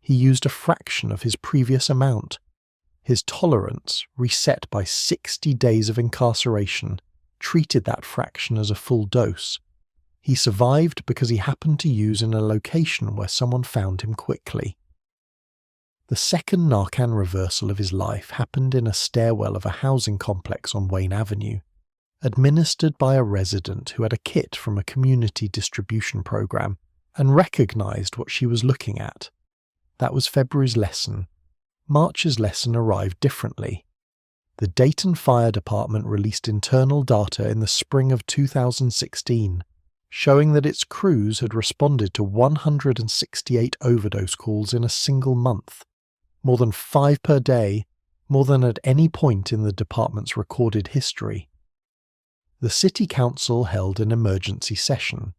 He used a fraction of his previous amount. His tolerance, reset by 60 days of incarceration, treated that fraction as a full dose. He survived because he happened to use in a location where someone found him quickly. The second Narcan reversal of his life happened in a stairwell of a housing complex on Wayne Avenue, administered by a resident who had a kit from a community distribution program and recognized what she was looking at. That was February's lesson. March's lesson arrived differently. The Dayton Fire Department released internal data in the spring of 2016, showing that its crews had responded to 168 overdose calls in a single month, more than 5 per day, more than at any point in the department's recorded history. The city council held an emergency session.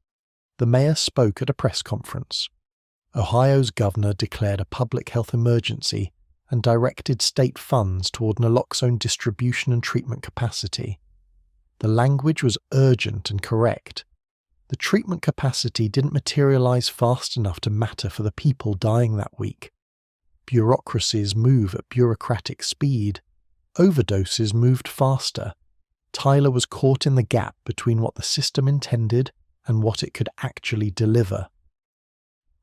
The mayor spoke at a press conference. Ohio's governor declared a public health emergency and directed state funds toward naloxone distribution and treatment capacity. The language was urgent and correct. The treatment capacity didn't materialize fast enough to matter for the people dying that week. Bureaucracies move at bureaucratic speed. Overdoses moved faster. Tyler was caught in the gap between what the system intended and what it could actually deliver.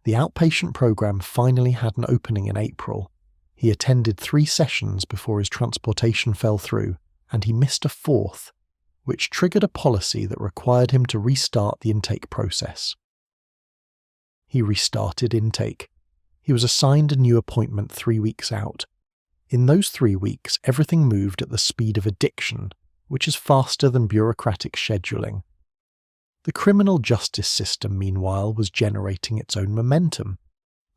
The outpatient program finally had an opening in April. He attended 3 sessions before his transportation fell through, and he missed a 4th, which triggered a policy that required him to restart the intake process. He restarted intake. He was assigned a new appointment 3 weeks out. In those 3 weeks, everything moved at the speed of addiction, which is faster than bureaucratic scheduling. The criminal justice system, meanwhile, was generating its own momentum.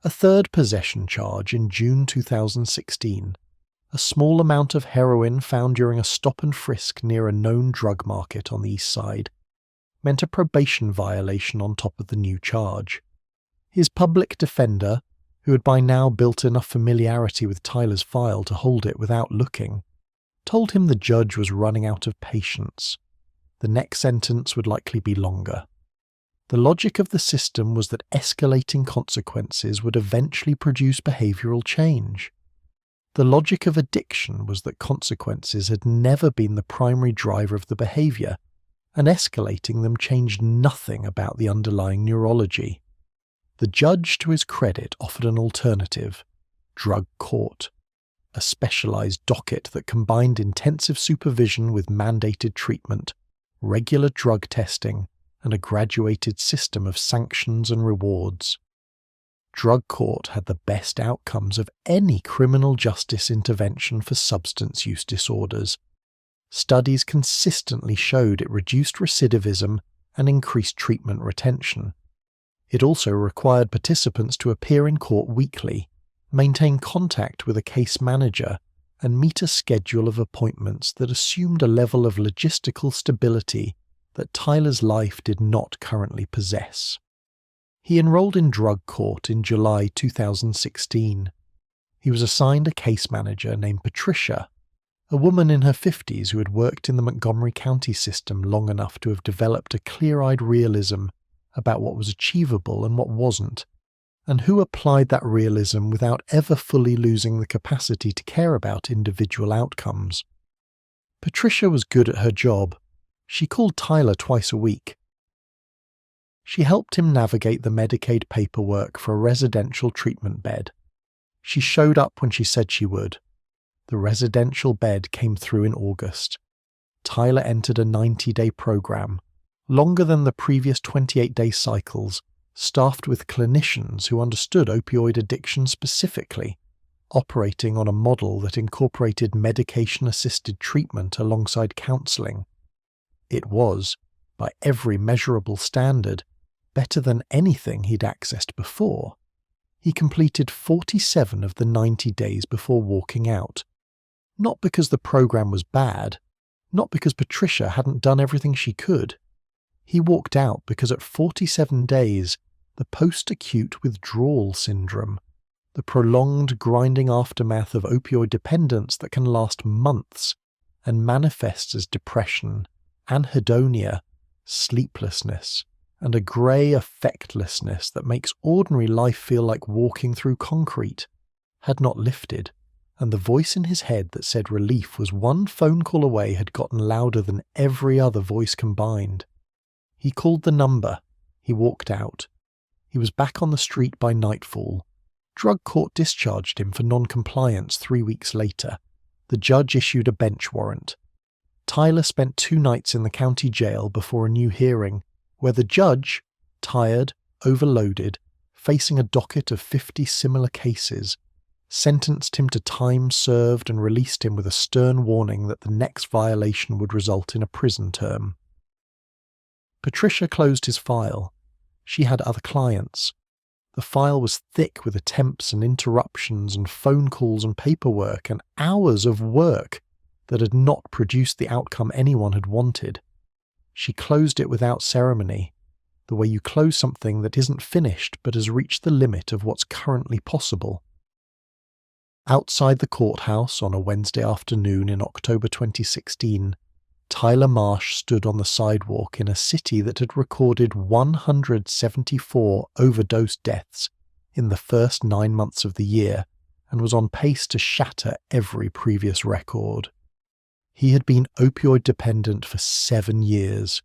A 3rd possession charge in June 2016, a small amount of heroin found during a stop and frisk near a known drug market on the east side, meant a probation violation on top of the new charge. His public defender, who had by now built enough familiarity with Tyler's file to hold it without looking, told him the judge was running out of patience. The next sentence would likely be longer. The logic of the system was that escalating consequences would eventually produce behavioral change. The logic of addiction was that consequences had never been the primary driver of the behavior, and escalating them changed nothing about the underlying neurology. The judge, to his credit, offered an alternative: drug court, a specialized docket that combined intensive supervision with mandated treatment, regular drug testing, and a graduated system of sanctions and rewards. Drug court had the best outcomes of any criminal justice intervention for substance use disorders. Studies consistently showed it reduced recidivism and increased treatment retention. It also required participants to appear in court weekly, maintain contact with a case manager, and meet a schedule of appointments that assumed a level of logistical stability that Tyler's life did not currently possess. He enrolled in drug court in July 2016. He was assigned a case manager named Patricia, a woman in her 50s who had worked in the Montgomery County system long enough to have developed a clear-eyed realism about what was achievable and what wasn't, and who applied that realism without ever fully losing the capacity to care about individual outcomes. Patricia was good at her job. She called Tyler twice a week. She helped him navigate the Medicaid paperwork for a residential treatment bed. She showed up when she said she would. The residential bed came through in August. Tyler entered a 90-day program, longer than the previous 28-day cycles, staffed with clinicians who understood opioid addiction specifically, operating on a model that incorporated medication-assisted treatment alongside counseling. It was, by every measurable standard, better than anything he'd accessed before. He completed 47 of the 90 days before walking out. Not because the program was bad, not because Patricia hadn't done everything she could. He walked out because at 47 days, the post-acute withdrawal syndrome, the prolonged grinding aftermath of opioid dependence that can last months and manifests as depression, anhedonia, sleeplessness, and a grey affectlessness that makes ordinary life feel like walking through concrete, had not lifted, and the voice in his head that said relief was one phone call away had gotten louder than every other voice combined. He called the number. He walked out. He was back on the street by nightfall. Drug court discharged him for non-compliance 3 weeks later. The judge issued a bench warrant. Tyler spent 2 nights in the county jail before a new hearing, where the judge, tired, overloaded, facing a docket of 50 similar cases, sentenced him to time served and released him with a stern warning that the next violation would result in a prison term. Patricia closed his file. She had other clients. The file was thick with attempts and interruptions and phone calls and paperwork and hours of work that had not produced the outcome anyone had wanted. She closed it without ceremony, the way you close something that isn't finished but has reached the limit of what's currently possible. Outside the courthouse on a Wednesday afternoon in October 2016, Tyler Marsh stood on the sidewalk in a city that had recorded 174 overdose deaths in the first 9 months of the year and was on pace to shatter every previous record. He had been opioid dependent for 7 years.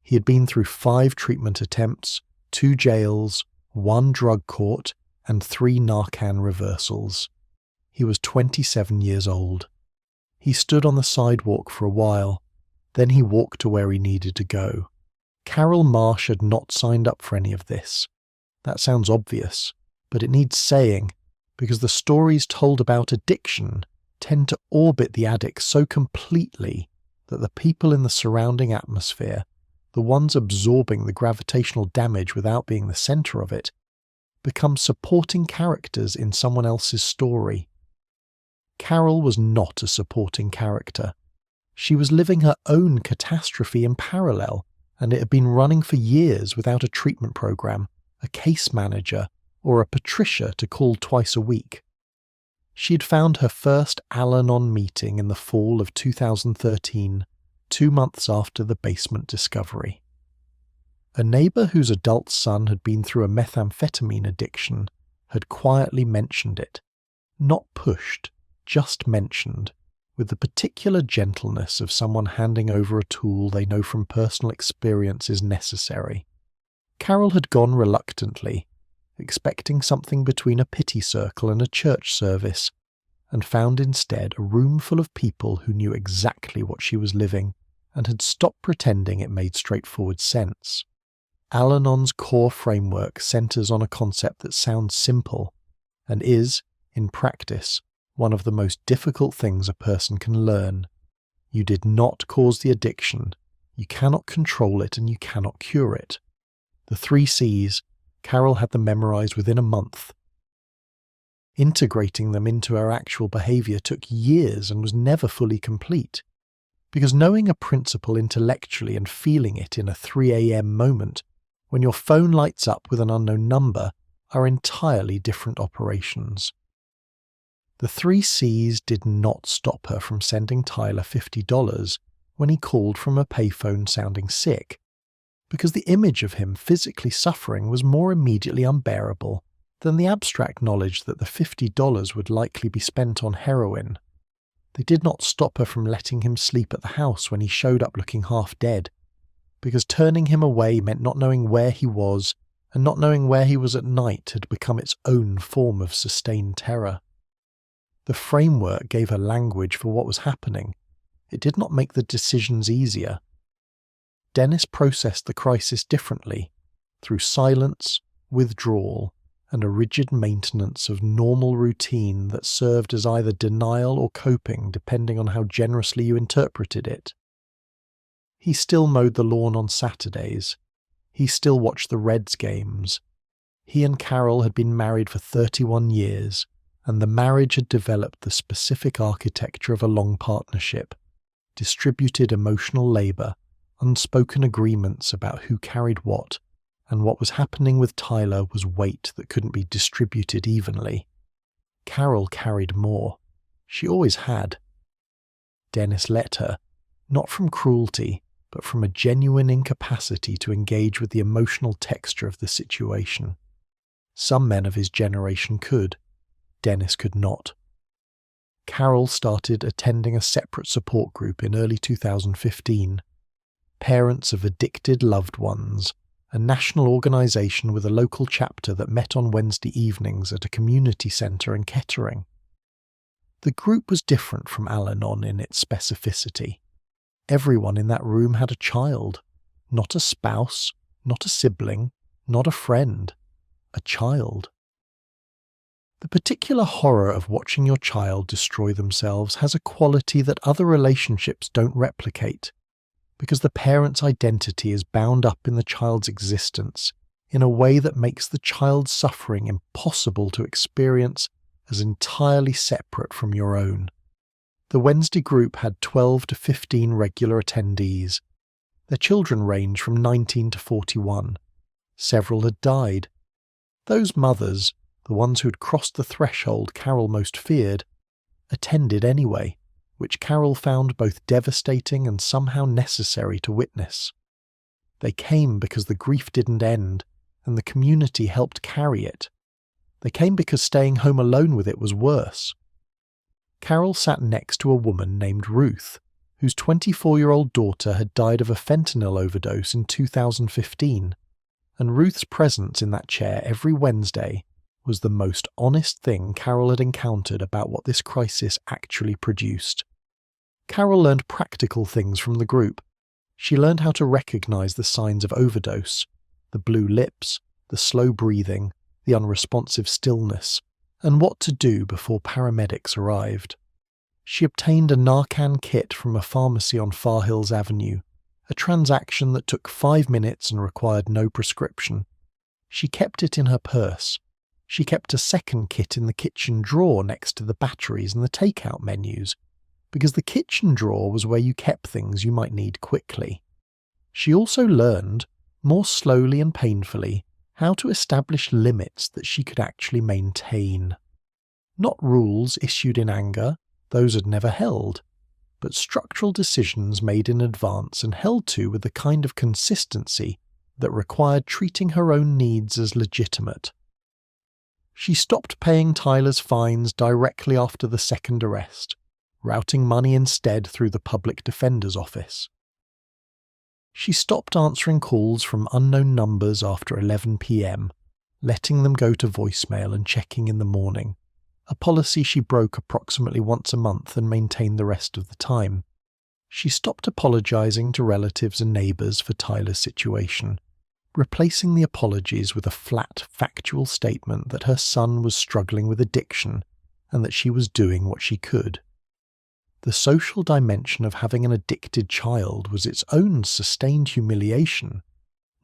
He had been through 5 treatment attempts, 2 jails, 1 drug court, and 3 Narcan reversals. He was 27 years old. He stood on the sidewalk for a while, then he walked to where he needed to go. Tyler Marsh had not signed up for any of this. That sounds obvious, but it needs saying, because the stories told about addiction tend to orbit the addict so completely that the people in the surrounding atmosphere, the ones absorbing the gravitational damage without being the centre of it, become supporting characters in someone else's story. Carol was not a supporting character. She was living her own catastrophe in parallel, and it had been running for years without a treatment program, a case manager, or a Patricia to call twice a week. She had found her first Al-Anon meeting in the fall of 2013, 2 months after the basement discovery. A neighbour whose adult son had been through a methamphetamine addiction had quietly mentioned it, not pushed, just mentioned, with the particular gentleness of someone handing over a tool they know from personal experience is necessary. Carol had gone reluctantly, expecting something between a pity circle and a church service, and found instead a room full of people who knew exactly what she was living and had stopped pretending it made straightforward sense. Al-Anon's core framework centres on a concept that sounds simple and is, in practice, one of the most difficult things a person can learn. You did not cause the addiction, you cannot control it, and you cannot cure it. The 3 C's, Carol had them memorised within a month. Integrating them into her actual behaviour took years and was never fully complete, because knowing a principle intellectually and feeling it in a 3 a.m. moment, when your phone lights up with an unknown number, are entirely different operations. The 3 C's did not stop her from sending Tyler $50 when he called from a payphone sounding sick, because the image of him physically suffering was more immediately unbearable than the abstract knowledge that the $50 would likely be spent on heroin. They did not stop her from letting him sleep at the house when he showed up looking half dead, because turning him away meant not knowing where he was, and not knowing where he was at night had become its own form of sustained terror. The framework gave her language for what was happening. It did not make the decisions easier. Dennis processed the crisis differently, through silence, withdrawal, and a rigid maintenance of normal routine that served as either denial or coping depending on how generously you interpreted it. He still mowed the lawn on Saturdays. He still watched the Reds games. He and Carol had been married for 31 years, and the marriage had developed the specific architecture of a long partnership, distributed emotional labour, unspoken agreements about who carried what, and what was happening with Tyler was weight that couldn't be distributed evenly. Carol carried more. She always had. Dennis let her, not from cruelty, but from a genuine incapacity to engage with the emotional texture of the situation. Some men of his generation could. Dennis could not. Carol started attending a separate support group in early 2015. Parents of Addicted Loved Ones, a national organisation with a local chapter that met on Wednesday evenings at a community centre in Kettering. The group was different from Al-Anon in its specificity. Everyone in that room had a child, not a spouse, not a sibling, not a friend, a child. The particular horror of watching your child destroy themselves has a quality that other relationships don't replicate, because the parent's identity is bound up in the child's existence in a way that makes the child's suffering impossible to experience as entirely separate from your own. The Wednesday group had 12 to 15 regular attendees. Their children ranged from 19 to 41. Several had died. Those mothers, the ones who had crossed the threshold Carol most feared, attended anyway, which Carol found both devastating and somehow necessary to witness. They came because the grief didn't end, and the community helped carry it. They came because staying home alone with it was worse. Carol sat next to a woman named Ruth, whose 24-year-old daughter had died of a fentanyl overdose in 2015, and Ruth's presence in that chair every Wednesday was the most honest thing Carol had encountered about what this crisis actually produced. Carol learned practical things from the group. She learned how to recognize the signs of overdose, the blue lips, the slow breathing, the unresponsive stillness, and what to do before paramedics arrived. She obtained a Narcan kit from a pharmacy on Far Hills Avenue, a transaction that took 5 minutes and required no prescription. She kept it in her purse. She kept a second kit in the kitchen drawer next to the batteries and the takeout menus, because the kitchen drawer was where you kept things you might need quickly. She also learned, more slowly and painfully, how to establish limits that she could actually maintain. Not rules issued in anger, those had never held, but structural decisions made in advance and held to with the kind of consistency that required treating her own needs as legitimate. She stopped paying Tyler's fines directly after the second arrest, routing money instead through the public defender's office. She stopped answering calls from unknown numbers after 11 p.m, letting them go to voicemail and checking in the morning, a policy she broke approximately once a month and maintained the rest of the time. She stopped apologizing to relatives and neighbors for Tyler's situation, replacing the apologies with a flat, factual statement that her son was struggling with addiction and that she was doing what she could. The social dimension of having an addicted child was its own sustained humiliation,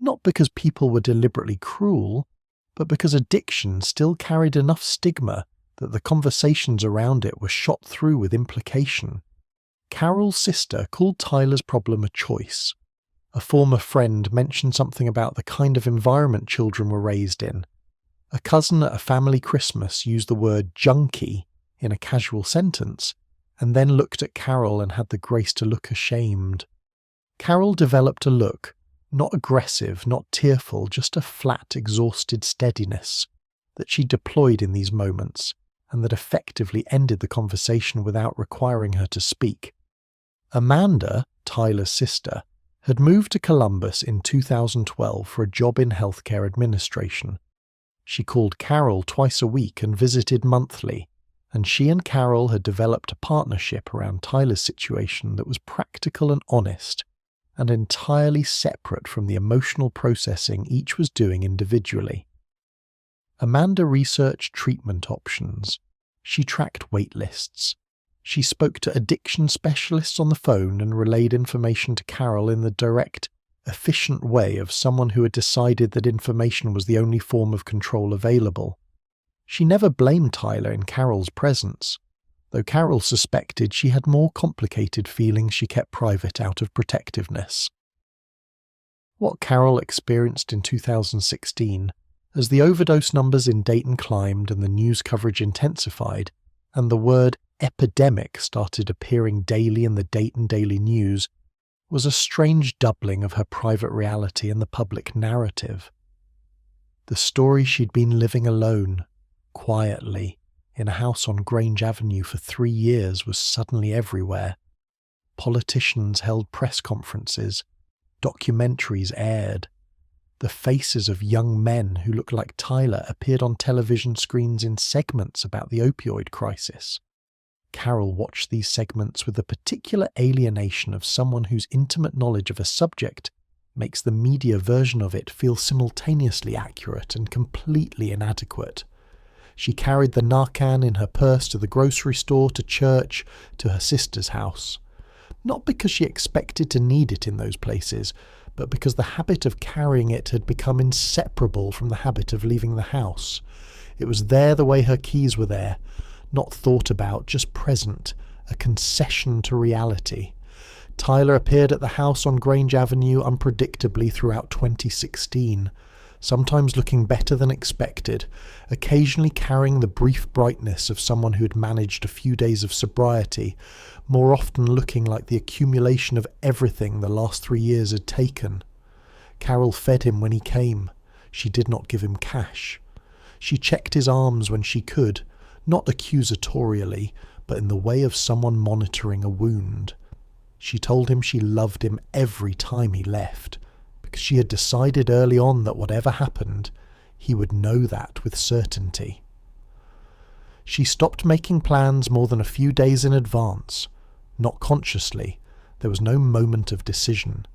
not because people were deliberately cruel, but because addiction still carried enough stigma that the conversations around it were shot through with implication. Carol's sister called Tyler's problem a choice. A former friend mentioned something about the kind of environment children were raised in. A cousin at a family Christmas used the word junkie in a casual sentence, and then looked at Carol and had the grace to look ashamed. Carol developed a look, not aggressive, not tearful, just a flat, exhausted steadiness that she deployed in these moments, and that effectively ended the conversation without requiring her to speak. Amanda, Tyler's sister, had moved to Columbus in 2012 for a job in healthcare administration. She called Carol twice a week and visited monthly, and she and Carol had developed a partnership around Tyler's situation that was practical and honest, and entirely separate from the emotional processing each was doing individually. Amanda researched treatment options. She tracked wait lists. She spoke to addiction specialists on the phone and relayed information to Carol in the direct, efficient way of someone who had decided that information was the only form of control available. She never blamed Tyler in Carol's presence, though Carol suspected she had more complicated feelings she kept private out of protectiveness. What Carol experienced in 2016, as the overdose numbers in Dayton climbed and the news coverage intensified, and the word epidemic started appearing daily in the Dayton Daily News, was a strange doubling of her private reality and the public narrative. The story she'd been living alone, quietly, in a house on Grange Avenue for 3 years was suddenly everywhere. Politicians held press conferences, documentaries aired. The faces of young men who looked like Tyler appeared on television screens in segments about the opioid crisis. Carol watched these segments with the particular alienation of someone whose intimate knowledge of a subject makes the media version of it feel simultaneously accurate and completely inadequate. She carried the Narcan in her purse to the grocery store, to church, to her sister's house. Not because she expected to need it in those places, but because the habit of carrying it had become inseparable from the habit of leaving the house. It was there the way her keys were there, not thought about, just present, a concession to reality. Tyler appeared at the house on Grange Avenue unpredictably throughout 2016, sometimes looking better than expected, occasionally carrying the brief brightness of someone who had managed a few days of sobriety, more often looking like the accumulation of everything the last 3 years had taken. Carol fed him when he came. She did not give him cash. She checked his arms when she could, not accusatorially, but in the way of someone monitoring a wound. She told him she loved him every time he left, because she had decided early on that whatever happened, he would know that with certainty. She stopped making plans more than a few days in advance. Not consciously, there was no moment of decision.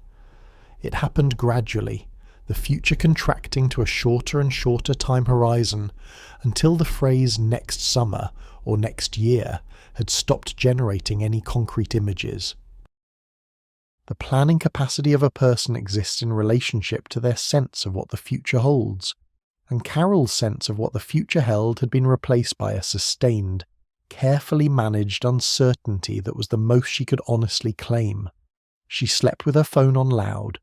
It happened gradually, the future contracting to a shorter and shorter time horizon, until the phrase next summer or next year had stopped generating any concrete images. The planning capacity of a person exists in relationship to their sense of what the future holds, and Carol's sense of what the future held had been replaced by a sustained, carefully managed uncertainty that was the most she could honestly claim. She slept with her phone on loud.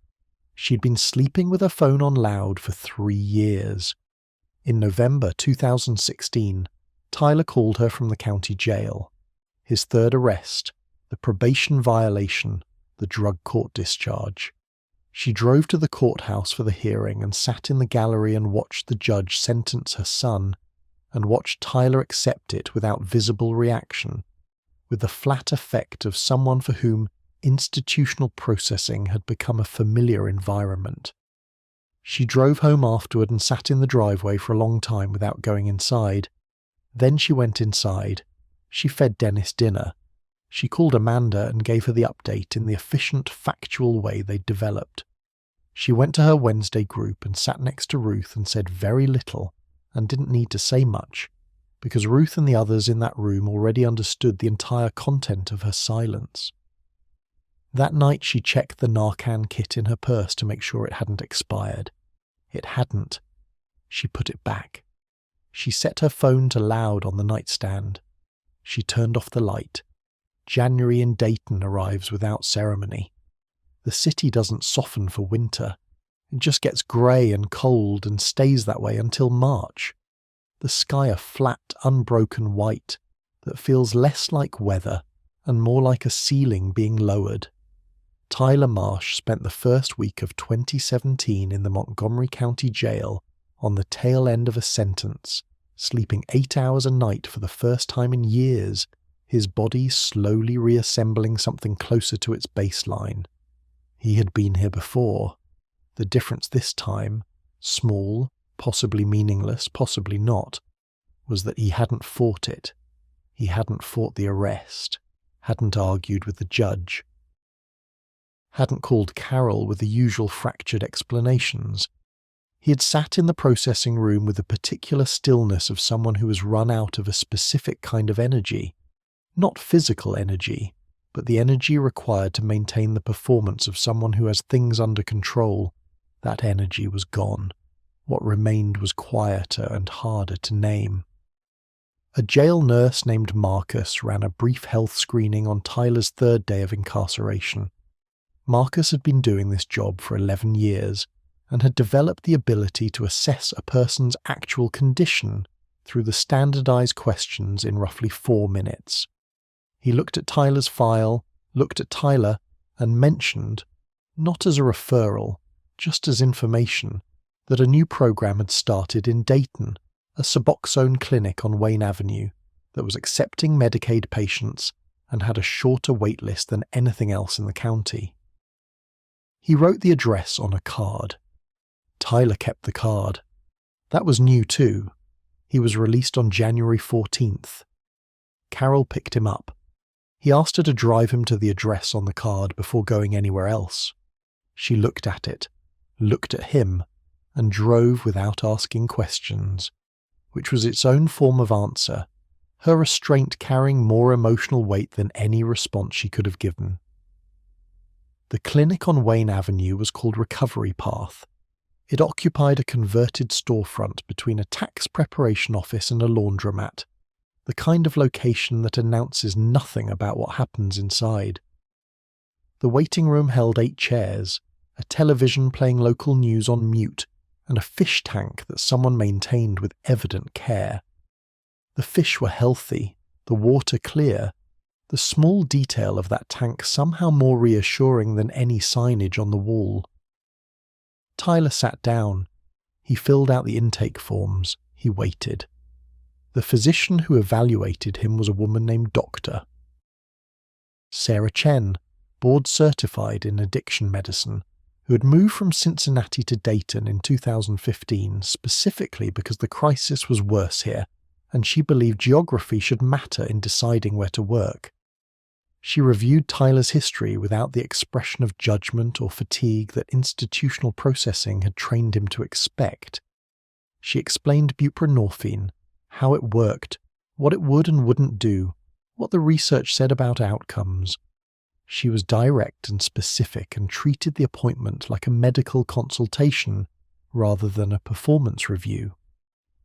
She'd been sleeping with her phone on loud for 3 years. In November 2016, Tyler called her from the county jail. His third arrest, the probation violation, the drug court discharge. She drove to the courthouse for the hearing and sat in the gallery and watched the judge sentence her son, and watched Tyler accept it without visible reaction, with the flat effect of someone for whom institutional processing had become a familiar environment. She drove home afterward and sat in the driveway for a long time without going inside. Then she went inside. She fed Dennis dinner. She called Amanda and gave her the update in the efficient, factual way they'd developed. She went to her Wednesday group and sat next to Ruth and said very little, and didn't need to say much, because Ruth and the others in that room already understood the entire content of her silence. That night she checked the Narcan kit in her purse to make sure it hadn't expired. It hadn't. She put it back. She set her phone to loud on the nightstand. She turned off the light. January in Dayton arrives without ceremony. The city doesn't soften for winter. It just gets grey and cold and stays that way until March. The sky a flat, unbroken white that feels less like weather and more like a ceiling being lowered. Tyler Marsh spent the first week of 2017 in the Montgomery County Jail on the tail end of a sentence, sleeping 8 hours a night for the first time in years, his body slowly reassembling something closer to its baseline. He had been here before. The difference this time, small, possibly meaningless, possibly not, was that he hadn't fought it. He hadn't fought the arrest, hadn't argued with the judge, hadn't called Carol with the usual fractured explanations. He had sat in the processing room with the particular stillness of someone who has run out of a specific kind of energy. Not physical energy, but the energy required to maintain the performance of someone who has things under control. That energy was gone. What remained was quieter and harder to name. A jail nurse named Marcus ran a brief health screening on Tyler's third day of incarceration. Marcus had been doing this job for 11 years and had developed the ability to assess a person's actual condition through the standardized questions in roughly 4 minutes. He looked at Tyler's file, looked at Tyler, and mentioned, not as a referral, just as information, that a new program had started in Dayton, a Suboxone clinic on Wayne Avenue that was accepting Medicaid patients and had a shorter wait list than anything else in the county. He wrote the address on a card. Tyler kept the card. That was new too. He was released on January 14th. Carol picked him up. He asked her to drive him to the address on the card before going anywhere else. She looked at it, looked at him, and drove without asking questions, which was its own form of answer, her restraint carrying more emotional weight than any response she could have given. The clinic on Wayne Avenue was called Recovery Path. It occupied a converted storefront between a tax preparation office and a laundromat, the kind of location that announces nothing about what happens inside. The waiting room held 8 chairs, a television playing local news on mute, and a fish tank that someone maintained with evident care. The fish were healthy, the water clear, the small detail of that tank somehow more reassuring than any signage on the wall. Tyler sat down. He filled out the intake forms. He waited. The physician who evaluated him was a woman named Dr. Sarah Chen, board certified in addiction medicine, who had moved from Cincinnati to Dayton in 2015 specifically because the crisis was worse here, and she believed geography should matter in deciding where to work. She reviewed Tyler's history without the expression of judgment or fatigue that institutional processing had trained him to expect. She explained buprenorphine, how it worked, what it would and wouldn't do, what the research said about outcomes. She was direct and specific and treated the appointment like a medical consultation rather than a performance review.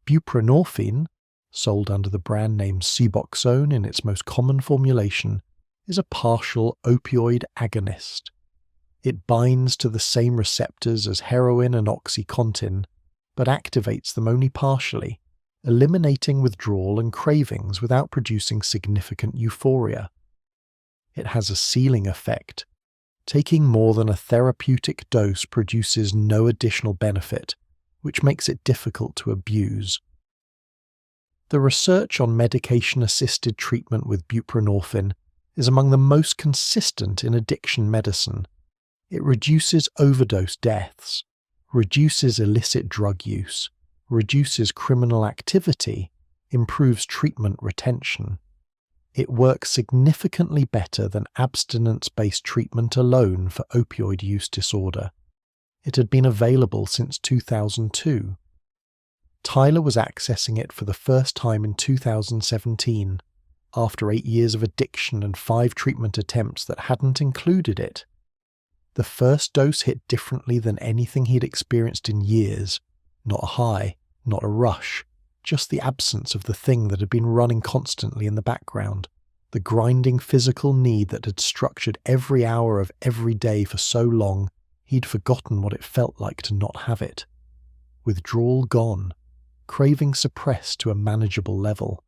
Buprenorphine, sold under the brand name Suboxone in its most common formulation, is a partial opioid agonist. It binds to the same receptors as heroin and OxyContin, but activates them only partially, eliminating withdrawal and cravings without producing significant euphoria. It has a ceiling effect. Taking more than a therapeutic dose produces no additional benefit, which makes it difficult to abuse. The research on medication-assisted treatment with buprenorphine is among the most consistent in addiction medicine. It reduces overdose deaths, reduces illicit drug use, reduces criminal activity, improves treatment retention. It works significantly better than abstinence-based treatment alone for opioid use disorder. It had been available since 2002. Tyler was accessing it for the first time in 2017, after 8 years of addiction and 5 treatment attempts that hadn't included it. The first dose hit differently than anything he'd experienced in years. Not a high, not a rush, just the absence of the thing that had been running constantly in the background, the grinding physical need that had structured every hour of every day for so long he'd forgotten what it felt like to not have it. Withdrawal gone, craving suppressed to a manageable level.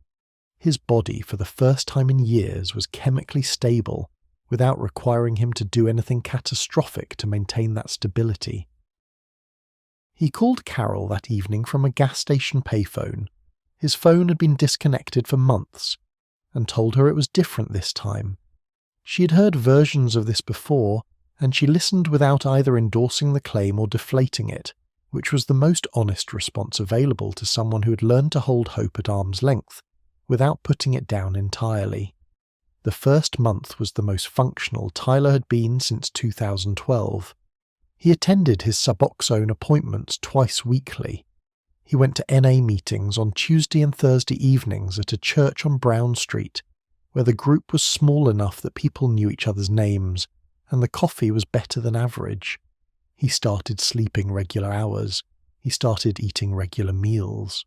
His body, for the first time in years, was chemically stable without requiring him to do anything catastrophic to maintain that stability. He called Carol that evening from a gas station payphone. His phone had been disconnected for months, and told her it was different this time. She had heard versions of this before, and she listened without either endorsing the claim or deflating it, which was the most honest response available to someone who had learned to hold hope at arm's length, without putting it down entirely. The first month was the most functional Tyler had been since 2012. He attended his Suboxone appointments twice weekly. He went to NA meetings on Tuesday and Thursday evenings at a church on Brown Street, where the group was small enough that people knew each other's names, and the coffee was better than average. He started sleeping regular hours. He started eating regular meals.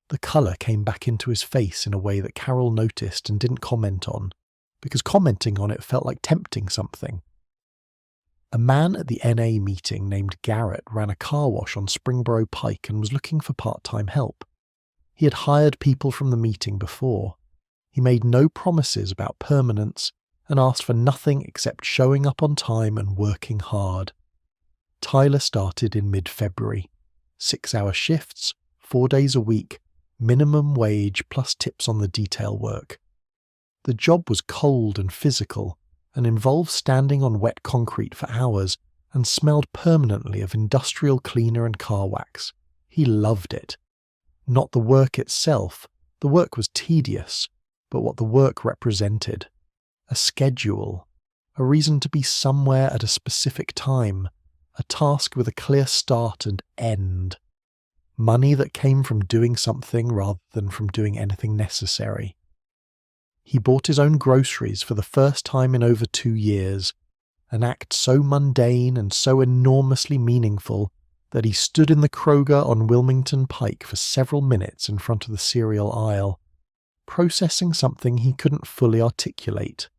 The colour came back into his face in a way that Carol noticed and didn't comment on, because commenting on it felt like tempting something. A man at the NA meeting named Garrett ran a car wash on Springboro Pike and was looking for part-time help. He had hired people from the meeting before. He made no promises about permanence and asked for nothing except showing up on time and working hard. Tyler started in mid-February. 6-hour shifts, 4 days a week, minimum wage plus tips on the detail work. The job was cold and physical, and involved standing on wet concrete for hours, and smelled permanently of industrial cleaner and car wax. He loved it. Not the work itself. The work was tedious, but what the work represented. A schedule, a reason to be somewhere at a specific time, a task with a clear start and end. Money that came from doing something rather than from doing anything necessary. He bought his own groceries for the first time in over 2 years, an act so mundane and so enormously meaningful that he stood in the Kroger on Wilmington Pike for several minutes in front of the cereal aisle, processing something he couldn't fully articulate.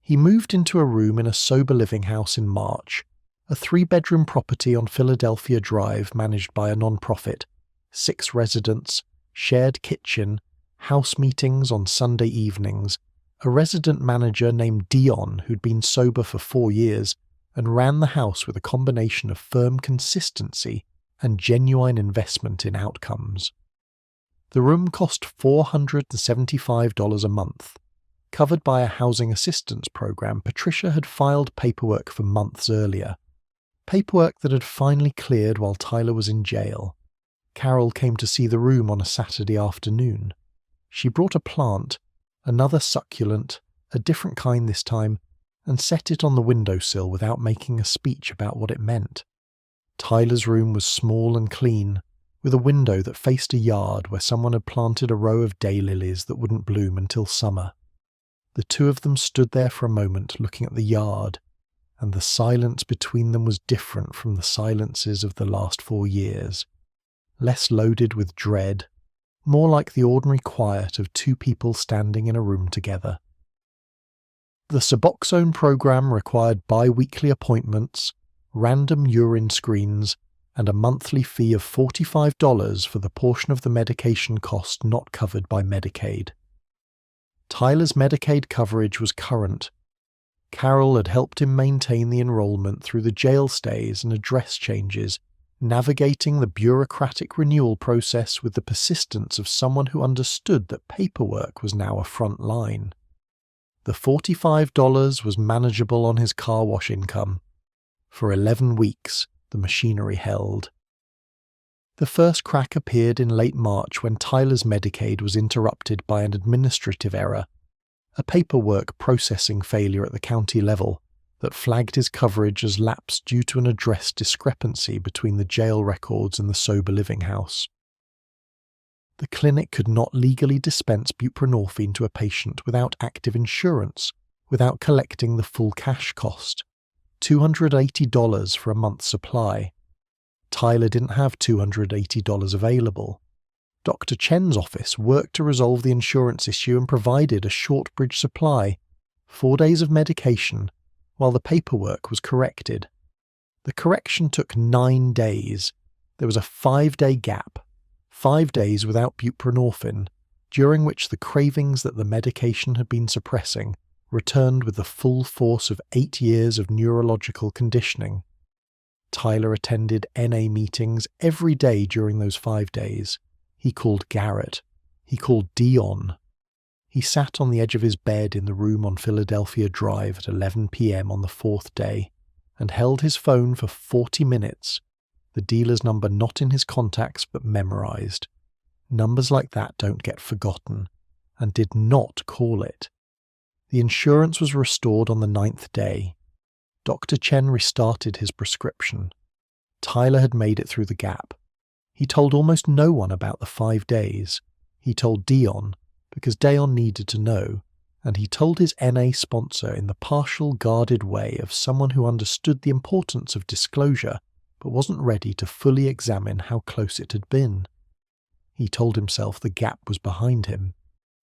He moved into a room in a sober living house in March, a 3-bedroom property on Philadelphia Drive managed by a non-profit, 6 residents, shared kitchen, house meetings on Sunday evenings, a resident manager named Dion who'd been sober for 4 years and ran the house with a combination of firm consistency and genuine investment in outcomes. The room cost $475 a month, Covered by a housing assistance program, Patricia had filed paperwork for months earlier. Paperwork that had finally cleared while Tyler was in jail. Carol came to see the room on a Saturday afternoon. She brought a plant, another succulent, a different kind this time, and set it on the windowsill without making a speech about what it meant. Tyler's room was small and clean, with a window that faced a yard where someone had planted a row of daylilies that wouldn't bloom until summer. The two of them stood there for a moment looking at the yard, and the silence between them was different from the silences of the last 4 years. Less loaded with dread, more like the ordinary quiet of two people standing in a room together. The Suboxone program required bi-weekly appointments, random urine screens, and a monthly fee of $45 for the portion of the medication cost not covered by Medicaid. Tyler's Medicaid coverage was current. Carol had helped him maintain the enrollment through the jail stays and address changes, navigating the bureaucratic renewal process with the persistence of someone who understood that paperwork was now a front line. The $45 was manageable on his car wash income. For 11 weeks, the machinery held. The first crack appeared in late March when Tyler's Medicaid was interrupted by an administrative error, a paperwork processing failure at the county level that flagged his coverage as lapsed due to an address discrepancy between the jail records and the sober living house. The clinic could not legally dispense buprenorphine to a patient without active insurance, without collecting the full cash cost, $280 for a month's supply. Tyler didn't have $280 available. Dr. Chen's office worked to resolve the insurance issue and provided a shortbridge supply, 4 days of medication, while the paperwork was corrected. The correction took 9 days. There was a 5-day gap, 5 days without buprenorphine, during which the cravings that the medication had been suppressing returned with the full force of 8 years of neurological conditioning. Tyler attended NA meetings every day during those 5 days. He called Garrett. He called Dion. He sat on the edge of his bed in the room on Philadelphia Drive at 11 p.m. on the 4th day and held his phone for 40 minutes, the dealer's number not in his contacts but memorized. Numbers like that don't get forgotten, and did not call it. The insurance was restored on the 9th day. Dr. Chen restarted his prescription. Tyler had made it through the gap. He told almost no one about the 5 days. He told Dion, because Dion needed to know, and he told his NA sponsor in the partial, guarded way of someone who understood the importance of disclosure but wasn't ready to fully examine how close it had been. He told himself the gap was behind him.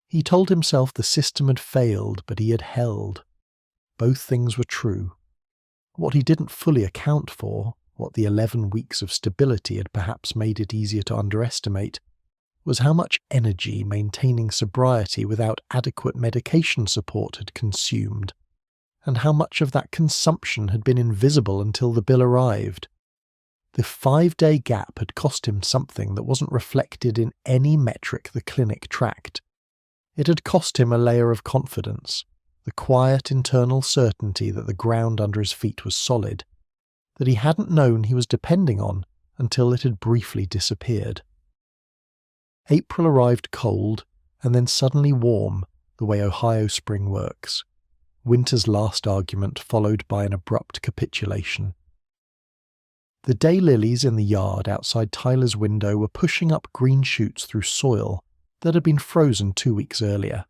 He told himself the system had failed, but he had held. Both things were true. What he didn't fully account for, what the 11 weeks of stability had perhaps made it easier to underestimate, was how much energy maintaining sobriety without adequate medication support had consumed, and how much of that consumption had been invisible until the bill arrived. The 5-day gap had cost him something that wasn't reflected in any metric the clinic tracked. It had cost him a layer of confidence, the quiet internal certainty that the ground under his feet was solid, that he hadn't known he was depending on until it had briefly disappeared. April arrived cold and then suddenly warm, the way Ohio spring works. Winter's last argument followed by an abrupt capitulation. The daylilies in the yard outside Tyler's window were pushing up green shoots through soil that had been frozen 2 weeks earlier.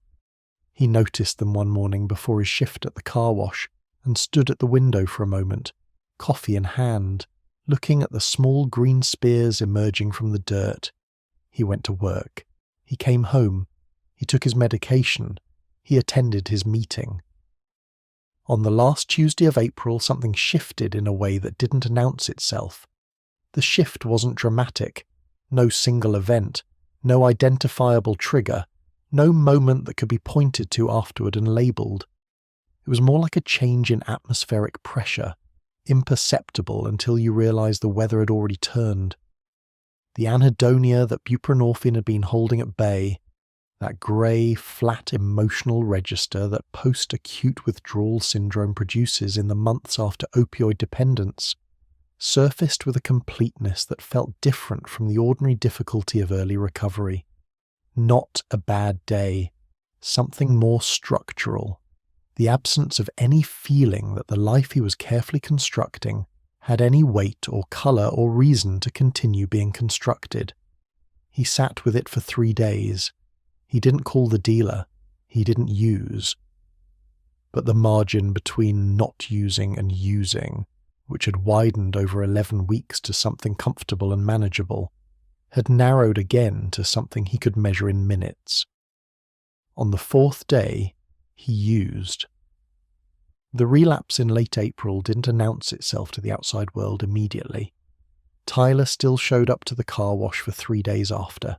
He noticed them one morning before his shift at the car wash and stood at the window for a moment, coffee in hand, looking at the small green spears emerging from the dirt. He went to work. He came home. He took his medication. He attended his meeting. On the last Tuesday of April, something shifted in a way that didn't announce itself. The shift wasn't dramatic. No single event. No identifiable trigger. No moment that could be pointed to afterward and labelled. It was more like a change in atmospheric pressure, imperceptible until you realised the weather had already turned. The anhedonia that buprenorphine had been holding at bay, that grey, flat emotional register that post-acute withdrawal syndrome produces in the months after opioid dependence, surfaced with a completeness that felt different from the ordinary difficulty of early recovery. Not a bad day, something more structural. The absence of any feeling that the life he was carefully constructing had any weight or colour or reason to continue being constructed. He sat with it for 3 days. He didn't call the dealer. He didn't use. But the margin between not using and using, which had widened over 11 weeks to something comfortable and manageable, had narrowed again to something he could measure in minutes. On the 4th day, he used. The relapse in late April didn't announce itself to the outside world immediately. Tyler still showed up to the car wash for 3 days after.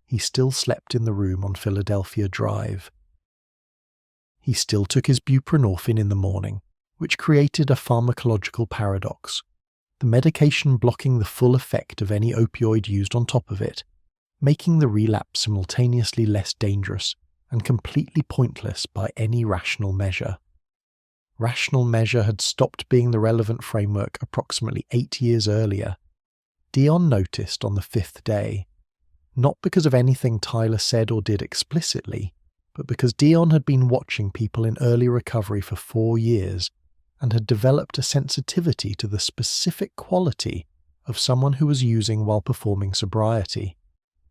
He still slept in the room on Philadelphia Drive. He still took his buprenorphine in the morning, which created a pharmacological paradox, the medication blocking the full effect of any opioid used on top of it, making the relapse simultaneously less dangerous and completely pointless by any rational measure. Rational measure had stopped being the relevant framework approximately 8 years earlier. Dion noticed on the 5th day, not because of anything Tyler said or did explicitly, but because Dion had been watching people in early recovery for 4 years and had developed a sensitivity to the specific quality of someone who was using while performing sobriety,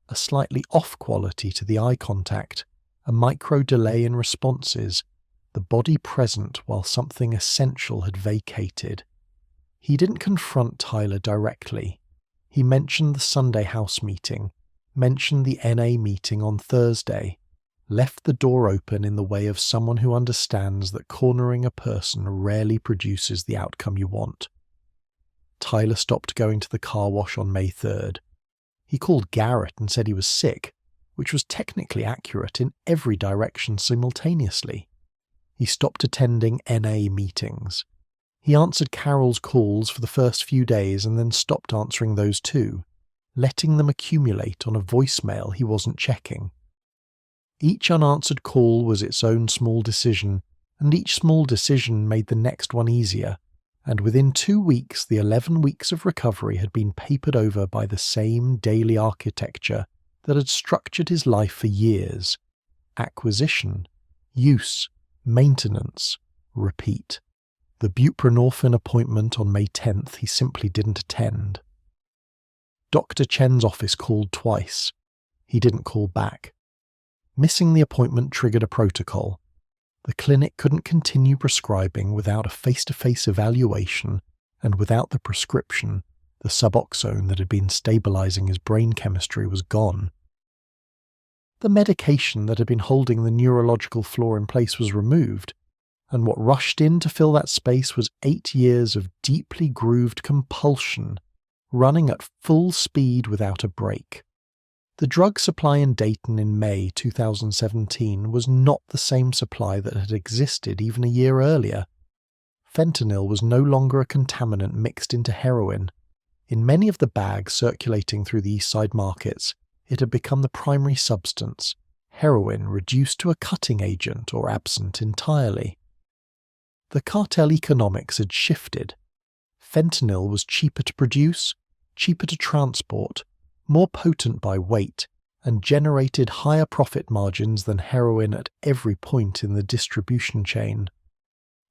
a slightly off quality to the eye contact, a micro delay in responses, the body present while something essential had vacated. He didn't confront Tyler directly. He mentioned the Sunday house meeting, mentioned the NA meeting on Thursday, left the door open in the way of someone who understands that cornering a person rarely produces the outcome you want. Tyler stopped going to the car wash on May 3rd. He called Garrett and said he was sick, which was technically accurate in every direction simultaneously. He stopped attending NA meetings. He answered Carol's calls for the first few days and then stopped answering those too, letting them accumulate on a voicemail he wasn't checking. Each unanswered call was its own small decision, and each small decision made the next one easier, and within 2 weeks the 11 weeks of recovery had been papered over by the same daily architecture that had structured his life for years: acquisition, use, maintenance, repeat. The buprenorphine appointment on May 10th he simply didn't attend. Dr. Chen's office called twice. He didn't call back. Missing the appointment triggered a protocol. The clinic couldn't continue prescribing without a face-to-face evaluation and without the prescription. The Suboxone that had been stabilizing his brain chemistry was gone. The medication that had been holding the neurological floor in place was removed, and what rushed in to fill that space was 8 years of deeply grooved compulsion, running at full speed without a break. The drug supply in Dayton in May 2017 was not the same supply that had existed even a year earlier. Fentanyl was no longer a contaminant mixed into heroin. In many of the bags circulating through the East Side markets, it had become the primary substance, heroin reduced to a cutting agent or absent entirely. The cartel economics had shifted. Fentanyl was cheaper to produce, cheaper to transport, more potent by weight, and generated higher profit margins than heroin at every point in the distribution chain.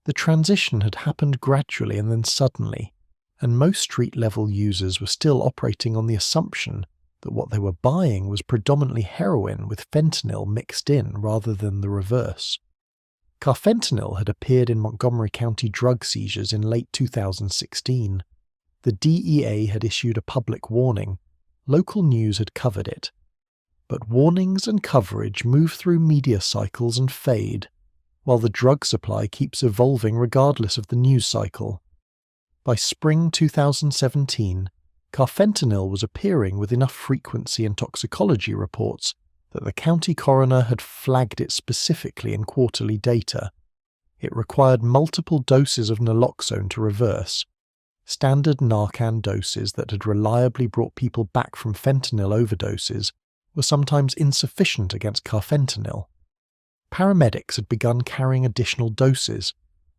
The transition had happened gradually and then suddenly, and most street-level users were still operating on the assumption that what they were buying was predominantly heroin with fentanyl mixed in rather than the reverse. Carfentanil had appeared in Montgomery County drug seizures in late 2016. The DEA had issued a public warning. Local news had covered it. But warnings and coverage move through media cycles and fade, while the drug supply keeps evolving regardless of the news cycle. By spring 2017, carfentanil was appearing with enough frequency in toxicology reports that the county coroner had flagged it specifically in quarterly data. It required multiple doses of naloxone to reverse, standard Narcan doses that had reliably brought people back from fentanyl overdoses were sometimes insufficient against carfentanil. Paramedics had begun carrying additional doses.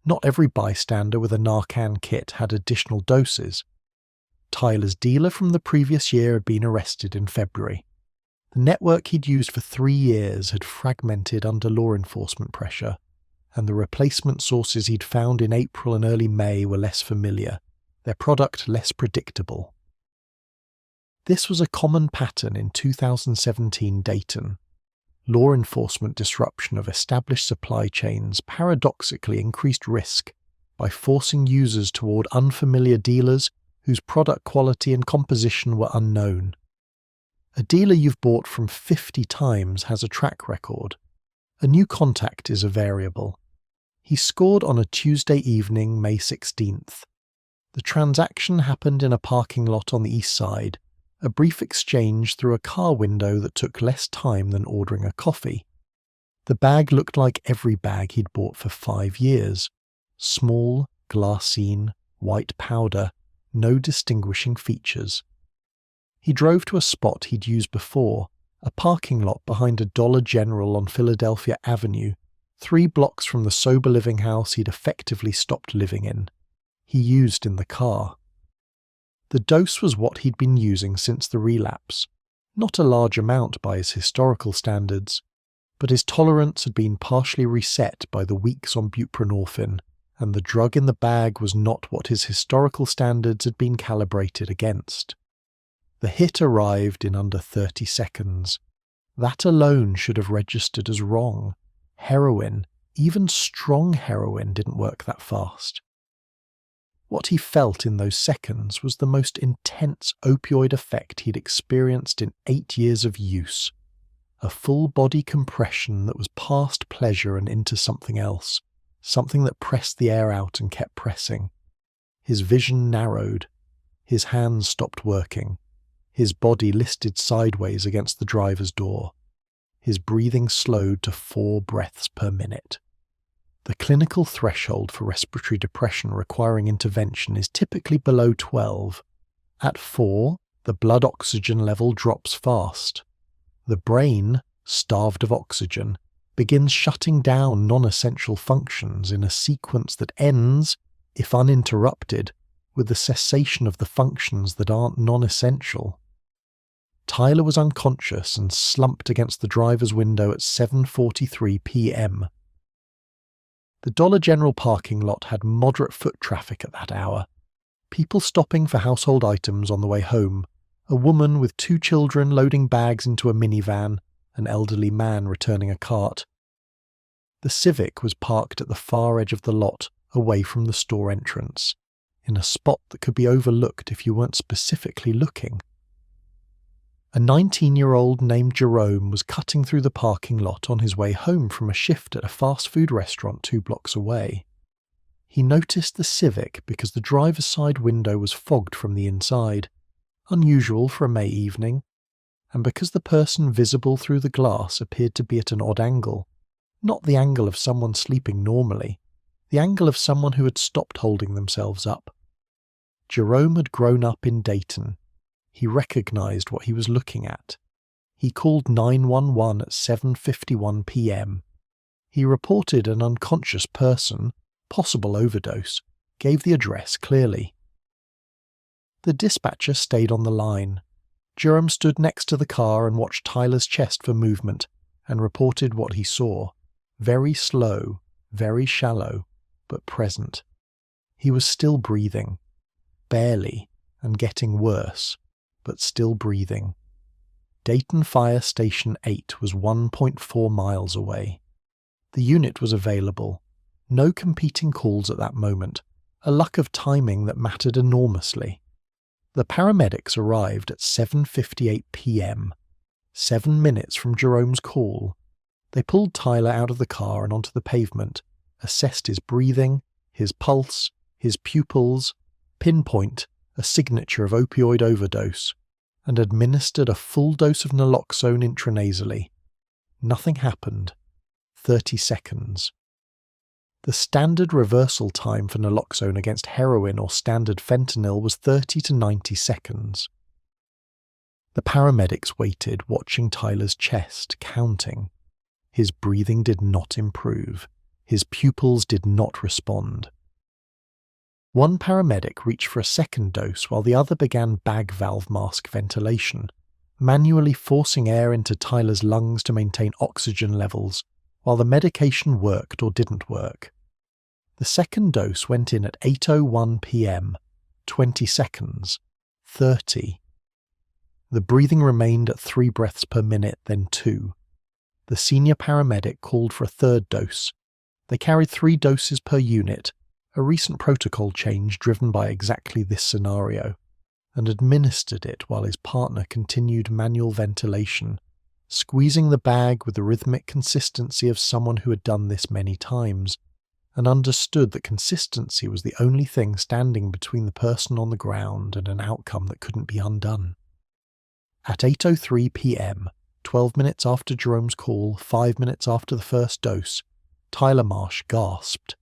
Not every bystander with a Narcan kit had additional doses. Tyler's dealer from the previous year had been arrested in February. The network he'd used for 3 years had fragmented under law enforcement pressure, and the replacement sources he'd found in April and early May were less familiar, their product less predictable. This was a common pattern in 2017 Dayton. Law enforcement disruption of established supply chains paradoxically increased risk by forcing users toward unfamiliar dealers whose product quality and composition were unknown. A dealer you've bought from 50 times has a track record. A new contact is a variable. He scored on a Tuesday evening, May 16th. The transaction happened in a parking lot on the east side, a brief exchange through a car window that took less time than ordering a coffee. The bag looked like every bag he'd bought for 5 years. Small, glassine, white powder, no distinguishing features. He drove to a spot he'd used before, a parking lot behind a Dollar General on Philadelphia Avenue, 3 blocks from the sober living house he'd effectively stopped living in. He used in the car. The dose was what he'd been using since the relapse. Not a large amount by his historical standards, but his tolerance had been partially reset by the weeks on buprenorphine, and the drug in the bag was not what his historical standards had been calibrated against. The hit arrived in under 30 seconds. That alone should have registered as wrong. Heroin, even strong heroin, didn't work that fast. What he felt in those seconds was the most intense opioid effect he'd experienced in 8 years of use. A full-body compression that was past pleasure and into something else, something that pressed the air out and kept pressing. His vision narrowed. His hands stopped working. His body listed sideways against the driver's door. His breathing slowed to 4 breaths per minute. The clinical threshold for respiratory depression requiring intervention is typically below 12. At 4, the blood oxygen level drops fast. The brain, starved of oxygen, begins shutting down non-essential functions in a sequence that ends, if uninterrupted, with the cessation of the functions that aren't non-essential. Tyler was unconscious and slumped against the driver's window at 7:43 p.m. The Dollar General parking lot had moderate foot traffic at that hour. People stopping for household items on the way home, a woman with 2 children loading bags into a minivan, an elderly man returning a cart. The Civic was parked at the far edge of the lot, away from the store entrance, in a spot that could be overlooked if you weren't specifically looking. A 19-year-old named Jerome was cutting through the parking lot on his way home from a shift at a fast food restaurant 2 blocks away. He noticed the Civic because the driver's side window was fogged from the inside, unusual for a May evening, and because the person visible through the glass appeared to be at an odd angle, not the angle of someone sleeping normally, the angle of someone who had stopped holding themselves up. Jerome had grown up in Dayton. He recognized what he was looking at. He called 911 at 7:51 p.m. He reported an unconscious person, possible overdose, gave the address clearly. The dispatcher stayed on the line. Jerome stood next to the car and watched Tyler's chest for movement and reported what he saw. Very slow, very shallow, but present. He was still breathing. Barely, and getting worse, but still breathing. Dayton Fire Station 8 was 1.4 miles away. The unit was available. No competing calls at that moment, a luck of timing that mattered enormously. The paramedics arrived at 7:58 p.m., 7 minutes from Jerome's call. They pulled Tyler out of the car and onto the pavement, assessed his breathing, his pulse, his pupils, pinpoint a signature of opioid overdose, and administered a full dose of naloxone intranasally. Nothing happened. 30 seconds. The standard reversal time for naloxone against heroin or standard fentanyl was 30 to 90 seconds. The paramedics waited, watching Tyler's chest, counting. His breathing did not improve. His pupils did not respond. One paramedic reached for a second dose while the other began bag valve mask ventilation, manually forcing air into Tyler's lungs to maintain oxygen levels while the medication worked or didn't work. The second dose went in at 8:01 p.m., 20 seconds, 30. The breathing remained at 3 breaths per minute, then 2. The senior paramedic called for a third dose. They carried 3 doses per unit, a recent protocol change driven by exactly this scenario, and administered it while his partner continued manual ventilation, squeezing the bag with the rhythmic consistency of someone who had done this many times, and understood that consistency was the only thing standing between the person on the ground and an outcome that couldn't be undone. At 8:03 p.m., 12 minutes after Jerome's call, 5 minutes after the first dose, Tyler Marsh gasped.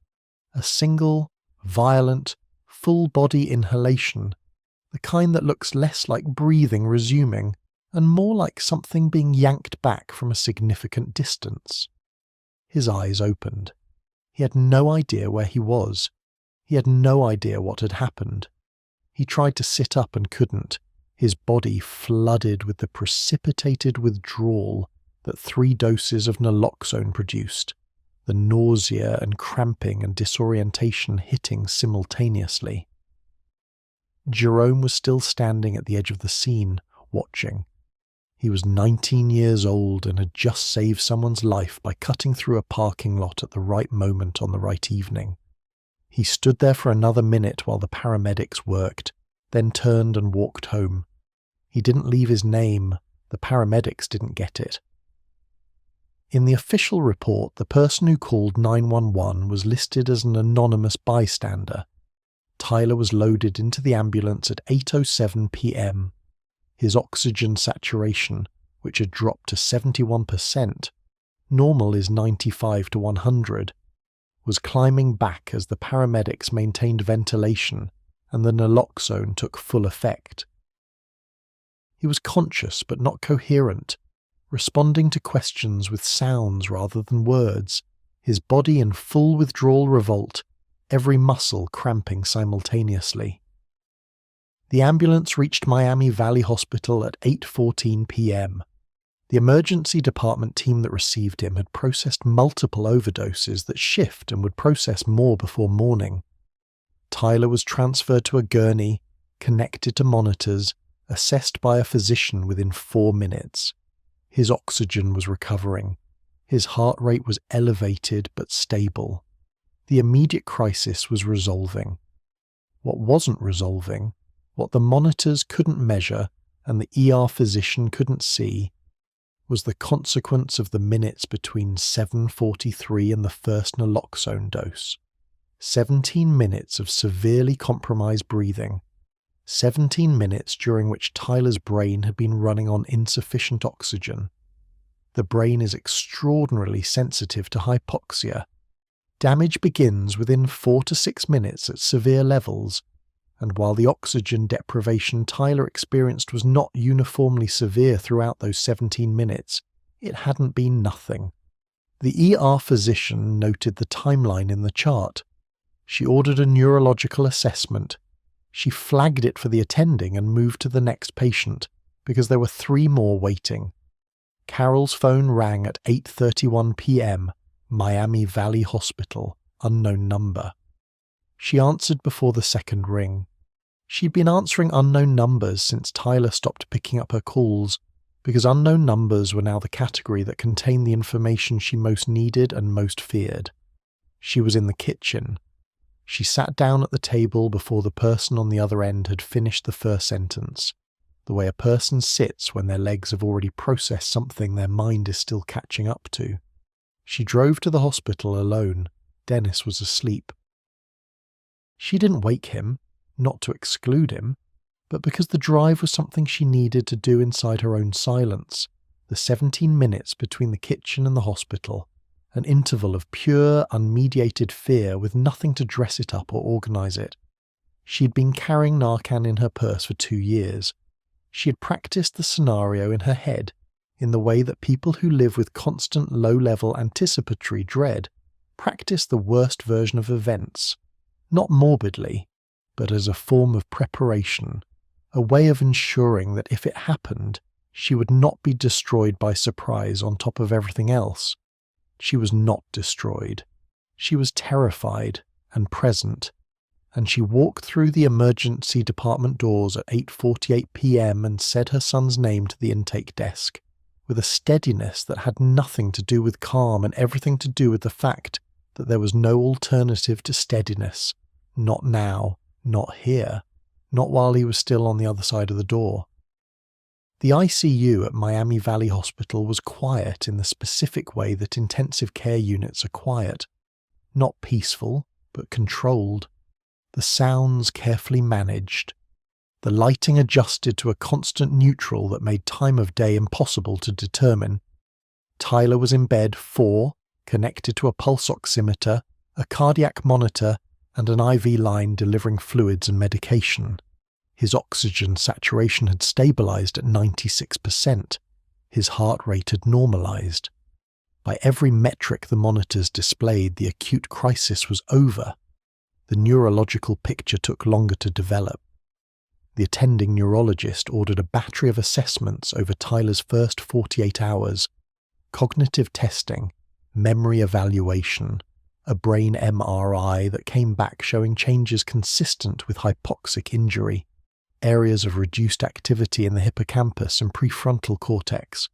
A single, violent, full-body inhalation, the kind that looks less like breathing resuming and more like something being yanked back from a significant distance. His eyes opened. He had no idea where he was. He had no idea what had happened. He tried to sit up and couldn't, his body flooded with the precipitated withdrawal that 3 doses of naloxone produced, the nausea and cramping and disorientation hitting simultaneously. Jerome was still standing at the edge of the scene, watching. He was 19 years old and had just saved someone's life by cutting through a parking lot at the right moment on the right evening. He stood there for another minute while the paramedics worked, then turned and walked home. He didn't leave his name. The paramedics didn't get it. In the official report, the person who called 911 was listed as an anonymous bystander. Tyler was loaded into the ambulance at 8:07 p.m. His oxygen saturation, which had dropped to 71%, normal is 95 to 100, was climbing back as the paramedics maintained ventilation and the naloxone took full effect. He was conscious but not coherent, responding to questions with sounds rather than words, his body in full withdrawal revolt, every muscle cramping simultaneously. The ambulance reached Miami Valley Hospital at 8:14 p.m. The emergency department team that received him had processed multiple overdoses that shift and would process more before morning. Tyler was transferred to a gurney, connected to monitors, assessed by a physician within 4 minutes. His oxygen was recovering. His heart rate was elevated but stable. The immediate crisis was resolving. What wasn't resolving, what the monitors couldn't measure and the ER physician couldn't see, was the consequence of the minutes between 7:43 and the first naloxone dose. 17 minutes of severely compromised breathing. 17 minutes during which Tyler's brain had been running on insufficient oxygen. The brain is extraordinarily sensitive to hypoxia. Damage begins within 4 to 6 minutes at severe levels, and while the oxygen deprivation Tyler experienced was not uniformly severe throughout those 17 minutes, it hadn't been nothing. The ER physician noted the timeline in the chart. She ordered a neurological assessment. She flagged it for the attending and moved to the next patient, because there were 3 more waiting. Carol's phone rang at 8:31 p.m., Miami Valley Hospital, unknown number. She answered before the second ring. She'd been answering unknown numbers since Tyler stopped picking up her calls, because unknown numbers were now the category that contained the information she most needed and most feared. She was in the kitchen. She sat down at the table before the person on the other end had finished the first sentence, the way a person sits when their legs have already processed something their mind is still catching up to. She drove to the hospital alone. Dennis was asleep. She didn't wake him, not to exclude him, but because the drive was something she needed to do inside her own silence, the 17 minutes between the kitchen and the hospital, an interval of pure, unmediated fear with nothing to dress it up or organise it. She'd been carrying Narcan in her purse for 2 years. She had practiced the scenario in her head in the way that people who live with constant low-level anticipatory dread practice the worst version of events, not morbidly, but as a form of preparation, a way of ensuring that if it happened, she would not be destroyed by surprise on top of everything else. She was not destroyed. She was terrified and present, and she walked through the emergency department doors at 8:48 p.m. and said her son's name to the intake desk, with a steadiness that had nothing to do with calm and everything to do with the fact that there was no alternative to steadiness. Not now, not here, not while he was still on the other side of the door. The ICU at Miami Valley Hospital was quiet in the specific way that intensive care units are quiet. Not peaceful, but controlled. The sounds carefully managed. The lighting adjusted to a constant neutral that made time of day impossible to determine. Tyler was in bed 4, connected to a pulse oximeter, a cardiac monitor, and an IV line delivering fluids and medication. His oxygen saturation had stabilized at 96%. His heart rate had normalized. By every metric the monitors displayed, the acute crisis was over. The neurological picture took longer to develop. The attending neurologist ordered a battery of assessments over Tyler's first 48 hours, cognitive testing, memory evaluation, a brain MRI that came back showing changes consistent with hypoxic injury, areas of reduced activity in the hippocampus and prefrontal cortex,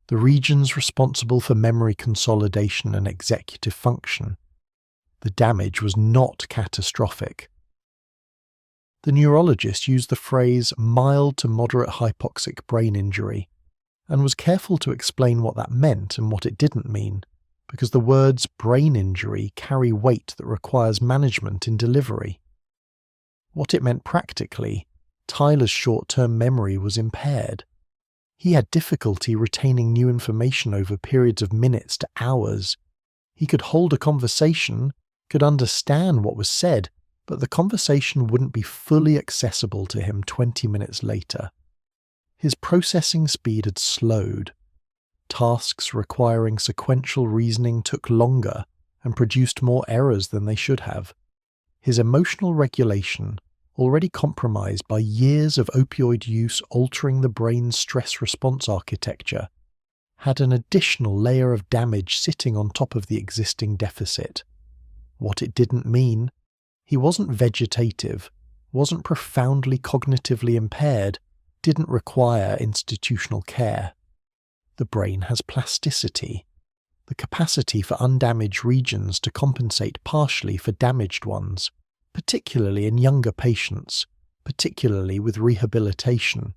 the regions responsible for memory consolidation and executive function. The damage was not catastrophic. The neurologist used the phrase mild to moderate hypoxic brain injury, and was careful to explain what that meant and what it didn't mean, because the words brain injury carry weight that requires management in delivery. What it meant practically, Tyler's short-term memory was impaired. He had difficulty retaining new information over periods of minutes to hours. He could hold a conversation, could understand what was said, but the conversation wouldn't be fully accessible to him 20 minutes later. His processing speed had slowed. Tasks requiring sequential reasoning took longer and produced more errors than they should have. His emotional regulation, already compromised by years of opioid use altering the brain's stress response architecture, had an additional layer of damage sitting on top of the existing deficit. What it didn't mean: he wasn't vegetative, wasn't profoundly cognitively impaired, didn't require institutional care. The brain has plasticity, the capacity for undamaged regions to compensate partially for damaged ones, particularly in younger patients, particularly with rehabilitation.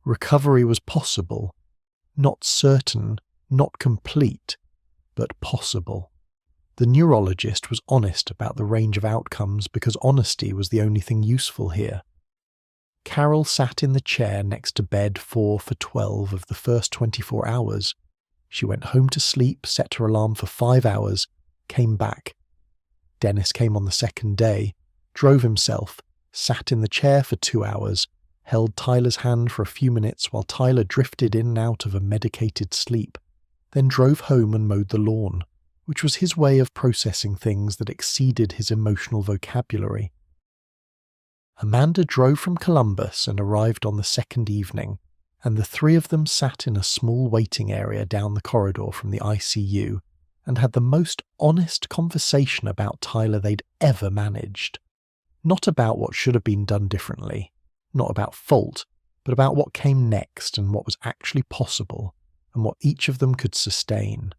Recovery was possible, not certain, not complete, but possible. The neurologist was honest about the range of outcomes because honesty was the only thing useful here. Carol sat in the chair next to bed 4 for 12 of the first 24 hours. She went home to sleep, set her alarm for 5 hours, came back. Dennis came on the second day, drove himself, sat in the chair for 2 hours, held Tyler's hand for a few minutes while Tyler drifted in and out of a medicated sleep, then drove home and mowed the lawn, which was his way of processing things that exceeded his emotional vocabulary. Amanda drove from Columbus and arrived on the second evening, and the three of them sat in a small waiting area down the corridor from the ICU and had the most honest conversation about Tyler they'd ever managed. Not about what should have been done differently, not about fault, but about what came next and what was actually possible, and what each of them could sustain.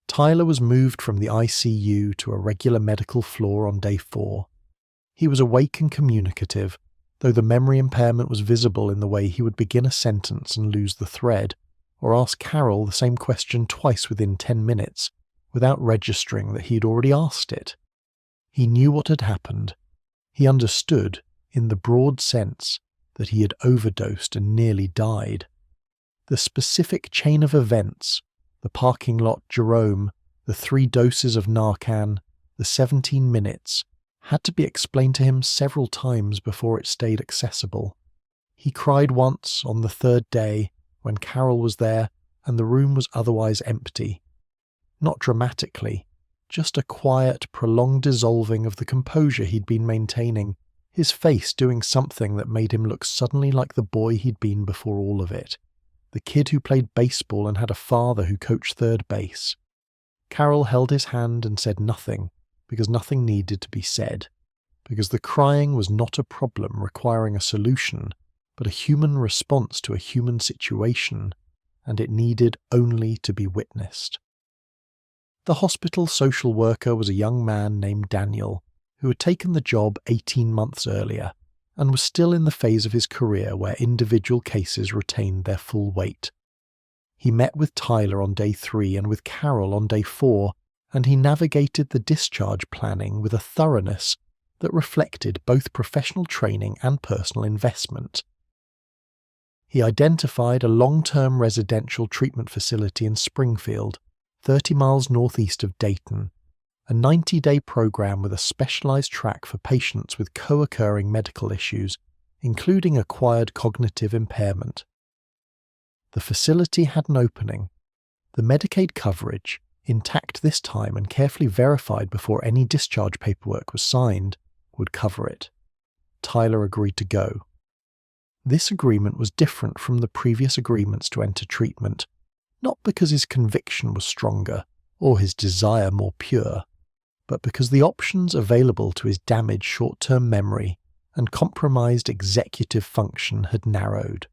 Tyler was moved from the ICU to a regular medical floor on day 4. He was awake and communicative, though the memory impairment was visible in the way he would begin a sentence and lose the thread, or ask Carol the same question twice within 10 minutes, without registering that he had already asked it. He knew what had happened. He understood, in the broad sense, that he had overdosed and nearly died. The specific chain of events, the parking lot Jerome, the 3 doses of Narcan, the 17 minutes, had to be explained to him several times before it stayed accessible. He cried once on the third day when Carol was there and the room was otherwise empty. Not dramatically, just a quiet, prolonged dissolving of the composure he'd been maintaining, his face doing something that made him look suddenly like the boy he'd been before all of it, the kid who played baseball and had a father who coached third base. Carol held his hand and said nothing, because nothing needed to be said, because the crying was not a problem requiring a solution, but a human response to a human situation, and it needed only to be witnessed. The hospital social worker was a young man named Daniel, who had taken the job 18 months earlier, and was still in the phase of his career where individual cases retained their full weight. He met with Tyler on day 3 and with Carol on day 4, and he navigated the discharge planning with a thoroughness that reflected both professional training and personal investment. He identified a long-term residential treatment facility in Springfield, 30 miles northeast of Dayton, a 90-day program with a specialized track for patients with co-occurring medical issues, including acquired cognitive impairment. The facility had an opening. The Medicaid coverage, intact this time and carefully verified before any discharge paperwork was signed, would cover it. Tyler agreed to go. This agreement was different from the previous agreements to enter treatment, not because his conviction was stronger or his desire more pure, but because the options available to his damaged short-term memory and compromised executive function had narrowed.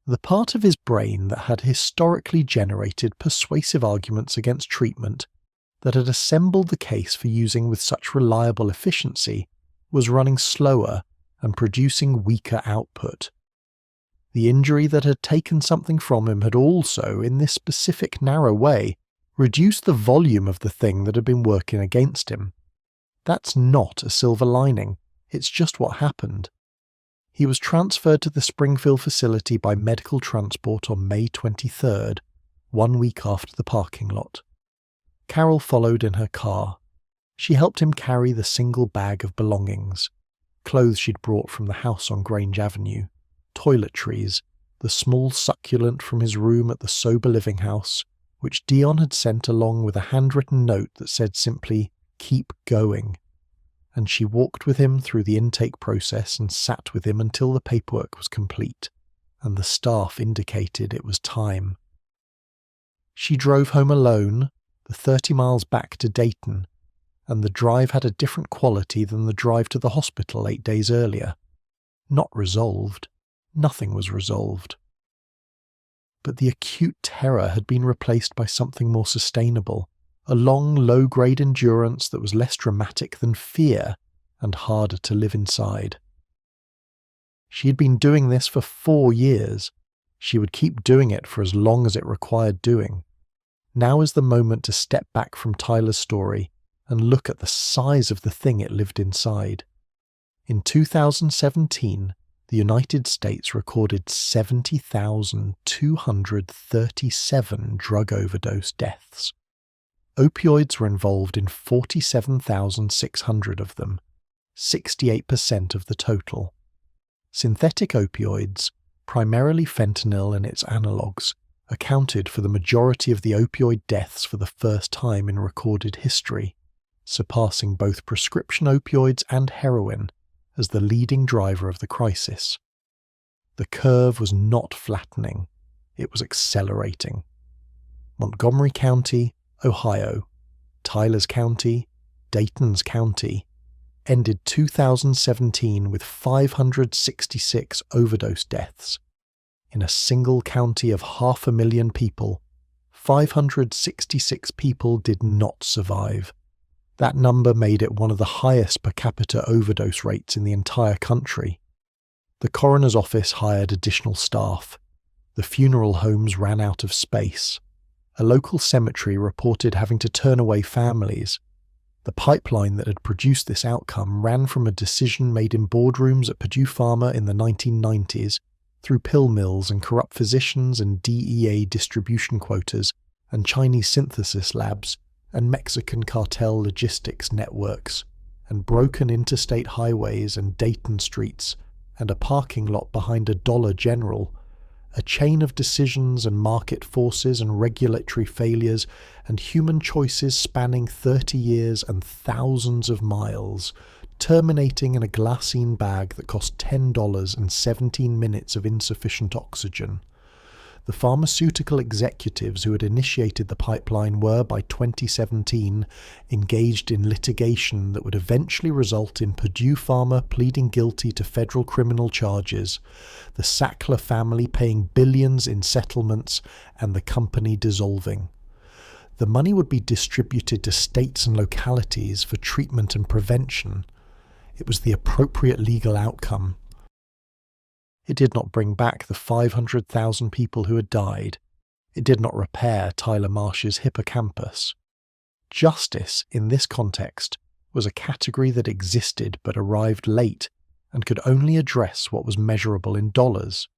The part of his brain that had historically generated persuasive arguments against treatment, that had assembled the case for using with such reliable efficiency, was running slower and producing weaker output. The injury that had taken something from him had also, in this specific narrow way, reduced the volume of the thing that had been working against him. That's not a silver lining, it's just what happened. He was transferred to the Springfield facility by medical transport on May 23rd, 1 week after the parking lot. Carol followed in her car. She helped him carry the single bag of belongings, clothes she'd brought from the house on Grange Avenue, toiletries, the small succulent from his room at the sober living house, which Dion had sent along with a handwritten note that said simply, "Keep going." And she walked with him through the intake process and sat with him until the paperwork was complete, and the staff indicated it was time. She drove home alone, the 30 miles back to Dayton, and the drive had a different quality than the drive to the hospital 8 days earlier. Not resolved. Nothing was resolved. But the acute terror had been replaced by something more sustainable, a long, low-grade endurance that was less dramatic than fear and harder to live inside. She had been doing this for 4 years. She would keep doing it for as long as it required doing. Now is the moment to step back from Tyler's story and look at the size of the thing it lived inside. In 2017, the United States recorded 70,237 drug overdose deaths. Opioids were involved in 47,600 of them, 68% of the total. Synthetic opioids, primarily fentanyl and its analogues, accounted for the majority of the opioid deaths for the first time in recorded history, surpassing both prescription opioids and heroin as the leading driver of the crisis. The curve was not flattening, it was accelerating. Montgomery County, Ohio, Tyler's County, Dayton's County, ended 2017 with 566 overdose deaths. In a single county of 500,000 people, 566 people did not survive. That number made it one of the highest per capita overdose rates in the entire country. The coroner's office hired additional staff. The funeral homes ran out of space. A local cemetery reported having to turn away families. The pipeline that had produced this outcome ran from a decision made in boardrooms at Purdue Pharma in the 1990s, through pill mills and corrupt physicians and DEA distribution quotas and Chinese synthesis labs and Mexican cartel logistics networks, and broken interstate highways and Dayton streets, and a parking lot behind a Dollar General, a chain of decisions and market forces and regulatory failures and human choices spanning 30 years and thousands of miles, terminating in a glassine bag that cost $10 and 17 minutes of insufficient oxygen. The pharmaceutical executives who had initiated the pipeline were, by 2017, engaged in litigation that would eventually result in Purdue Pharma pleading guilty to federal criminal charges, the Sackler family paying billions in settlements, and the company dissolving. The money would be distributed to states and localities for treatment and prevention. It was the appropriate legal outcome. It did not bring back the 500,000 people who had died. It did not repair Tyler Marsh's hippocampus. Justice, in this context, was a category that existed but arrived late and could only address what was measurable in dollars.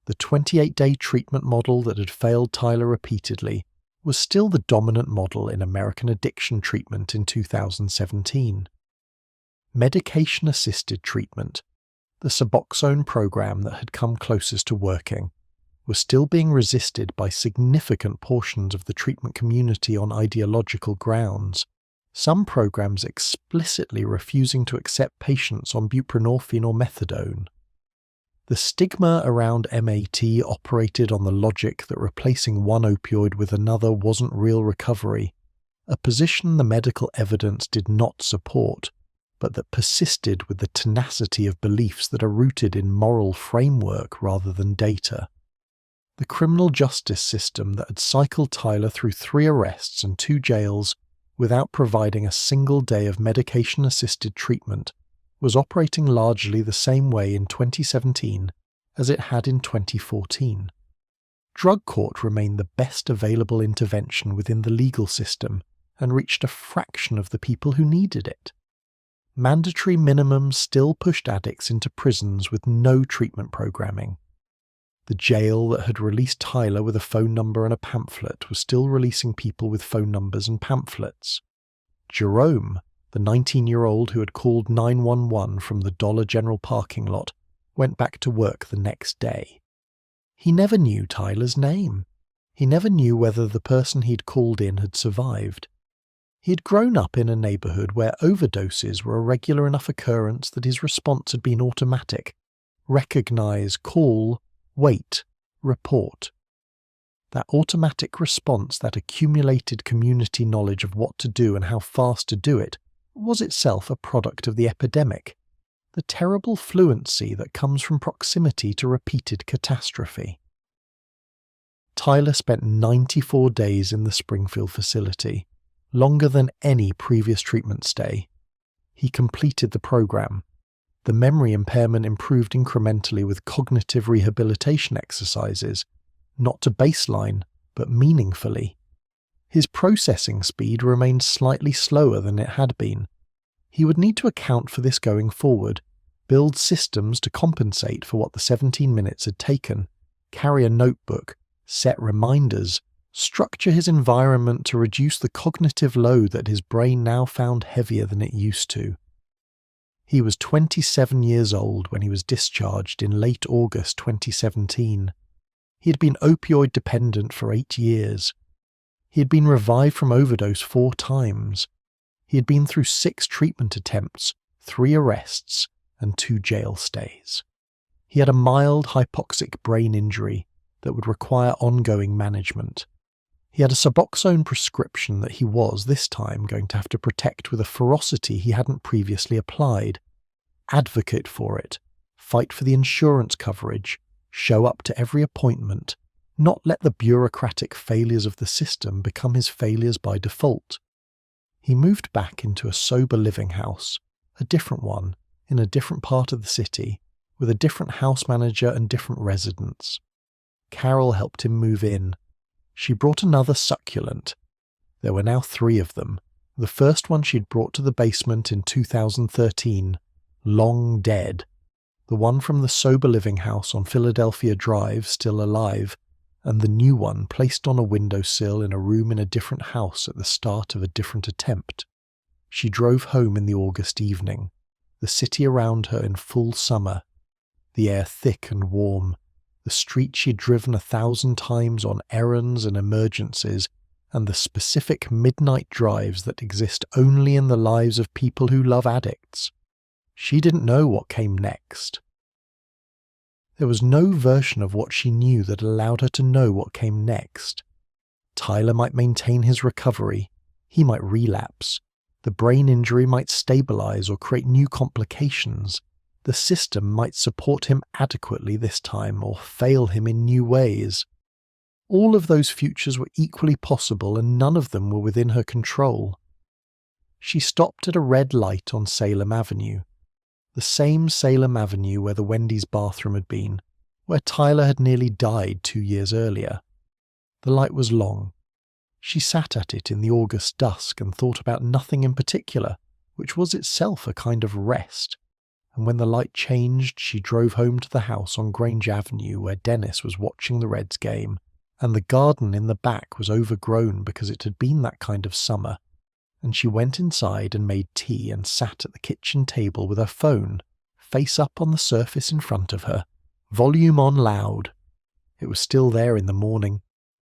The 28-day treatment model that had failed Tyler repeatedly was still the dominant model in American addiction treatment in 2017. Medication-assisted treatment, the Suboxone program that had come closest to working, was still being resisted by significant portions of the treatment community on ideological grounds, some programs explicitly refusing to accept patients on buprenorphine or methadone. The stigma around MAT operated on the logic that replacing one opioid with another wasn't real recovery, a position the medical evidence did not support, but that persisted with the tenacity of beliefs that are rooted in moral framework rather than data. The criminal justice system that had cycled Tyler through 3 arrests and 2 jails without providing a single day of medication-assisted treatment was operating largely the same way in 2017 as it had in 2014. Drug court remained the best available intervention within the legal system and reached a fraction of the people who needed it. Mandatory minimums still pushed addicts into prisons with no treatment programming. The jail that had released Tyler with a phone number and a pamphlet was still releasing people with phone numbers and pamphlets. Jerome, the 19-year-old who had called 911 from the Dollar General parking lot, went back to work the next day. He never knew Tyler's name. He never knew whether the person he'd called in had survived. He had grown up in a neighborhood where overdoses were a regular enough occurrence that his response had been automatic. Recognize, call, wait, report. That automatic response, that accumulated community knowledge of what to do and how fast to do it, was itself a product of the epidemic, the terrible fluency that comes from proximity to repeated catastrophe. Tyler spent 94 days in the Springfield facility, longer than any previous treatment stay. He completed the program. The memory impairment improved incrementally with cognitive rehabilitation exercises, not to baseline, but meaningfully. His processing speed remained slightly slower than it had been. He would need to account for this going forward, build systems to compensate for what the 17 minutes had taken, carry a notebook, set reminders, structure his environment to reduce the cognitive load that his brain now found heavier than it used to. He was 27 years old when he was discharged in late August 2017. He had been opioid dependent for 8 years. He had been revived from overdose 4 times. He had been through 6 treatment attempts, 3 arrests, and 2 jail stays. He had a mild hypoxic brain injury that would require ongoing management. He had a Suboxone prescription that he was, this time, going to have to protect with a ferocity he hadn't previously applied. Advocate for it, fight for the insurance coverage, show up to every appointment, not let the bureaucratic failures of the system become his failures by default. He moved back into a sober living house, a different one, in a different part of the city, with a different house manager and different residents. Carol helped him move in. She brought another succulent. There were now 3 of them. The first one she'd brought to the basement in 2013, long dead. The one from the sober living house on Philadelphia Drive, still alive, and the new one placed on a windowsill in a room in a different house at the start of a different attempt. She drove home in the August evening, the city around her in full summer, the air thick and warm, the street she'd driven 1,000 times on errands and emergencies, and the specific midnight drives that exist only in the lives of people who love addicts. She didn't know what came next. There was no version of what she knew that allowed her to know what came next. Tyler might maintain his recovery, he might relapse, the brain injury might stabilize or create new complications, the system might support him adequately this time or fail him in new ways. All of those futures were equally possible and none of them were within her control. She stopped at a red light on Salem Avenue, the same Salem Avenue where the Wendy's bathroom had been, where Tyler had nearly died 2 years earlier. The light was long. She sat at it in the August dusk and thought about nothing in particular, which was itself a kind of rest. And when the light changed, she drove home to the house on Grange Avenue where Dennis was watching the Reds game, and the garden in the back was overgrown because it had been that kind of summer. And she went inside and made tea and sat at the kitchen table with her phone, face up on the surface in front of her, volume on loud. It was still there in the morning.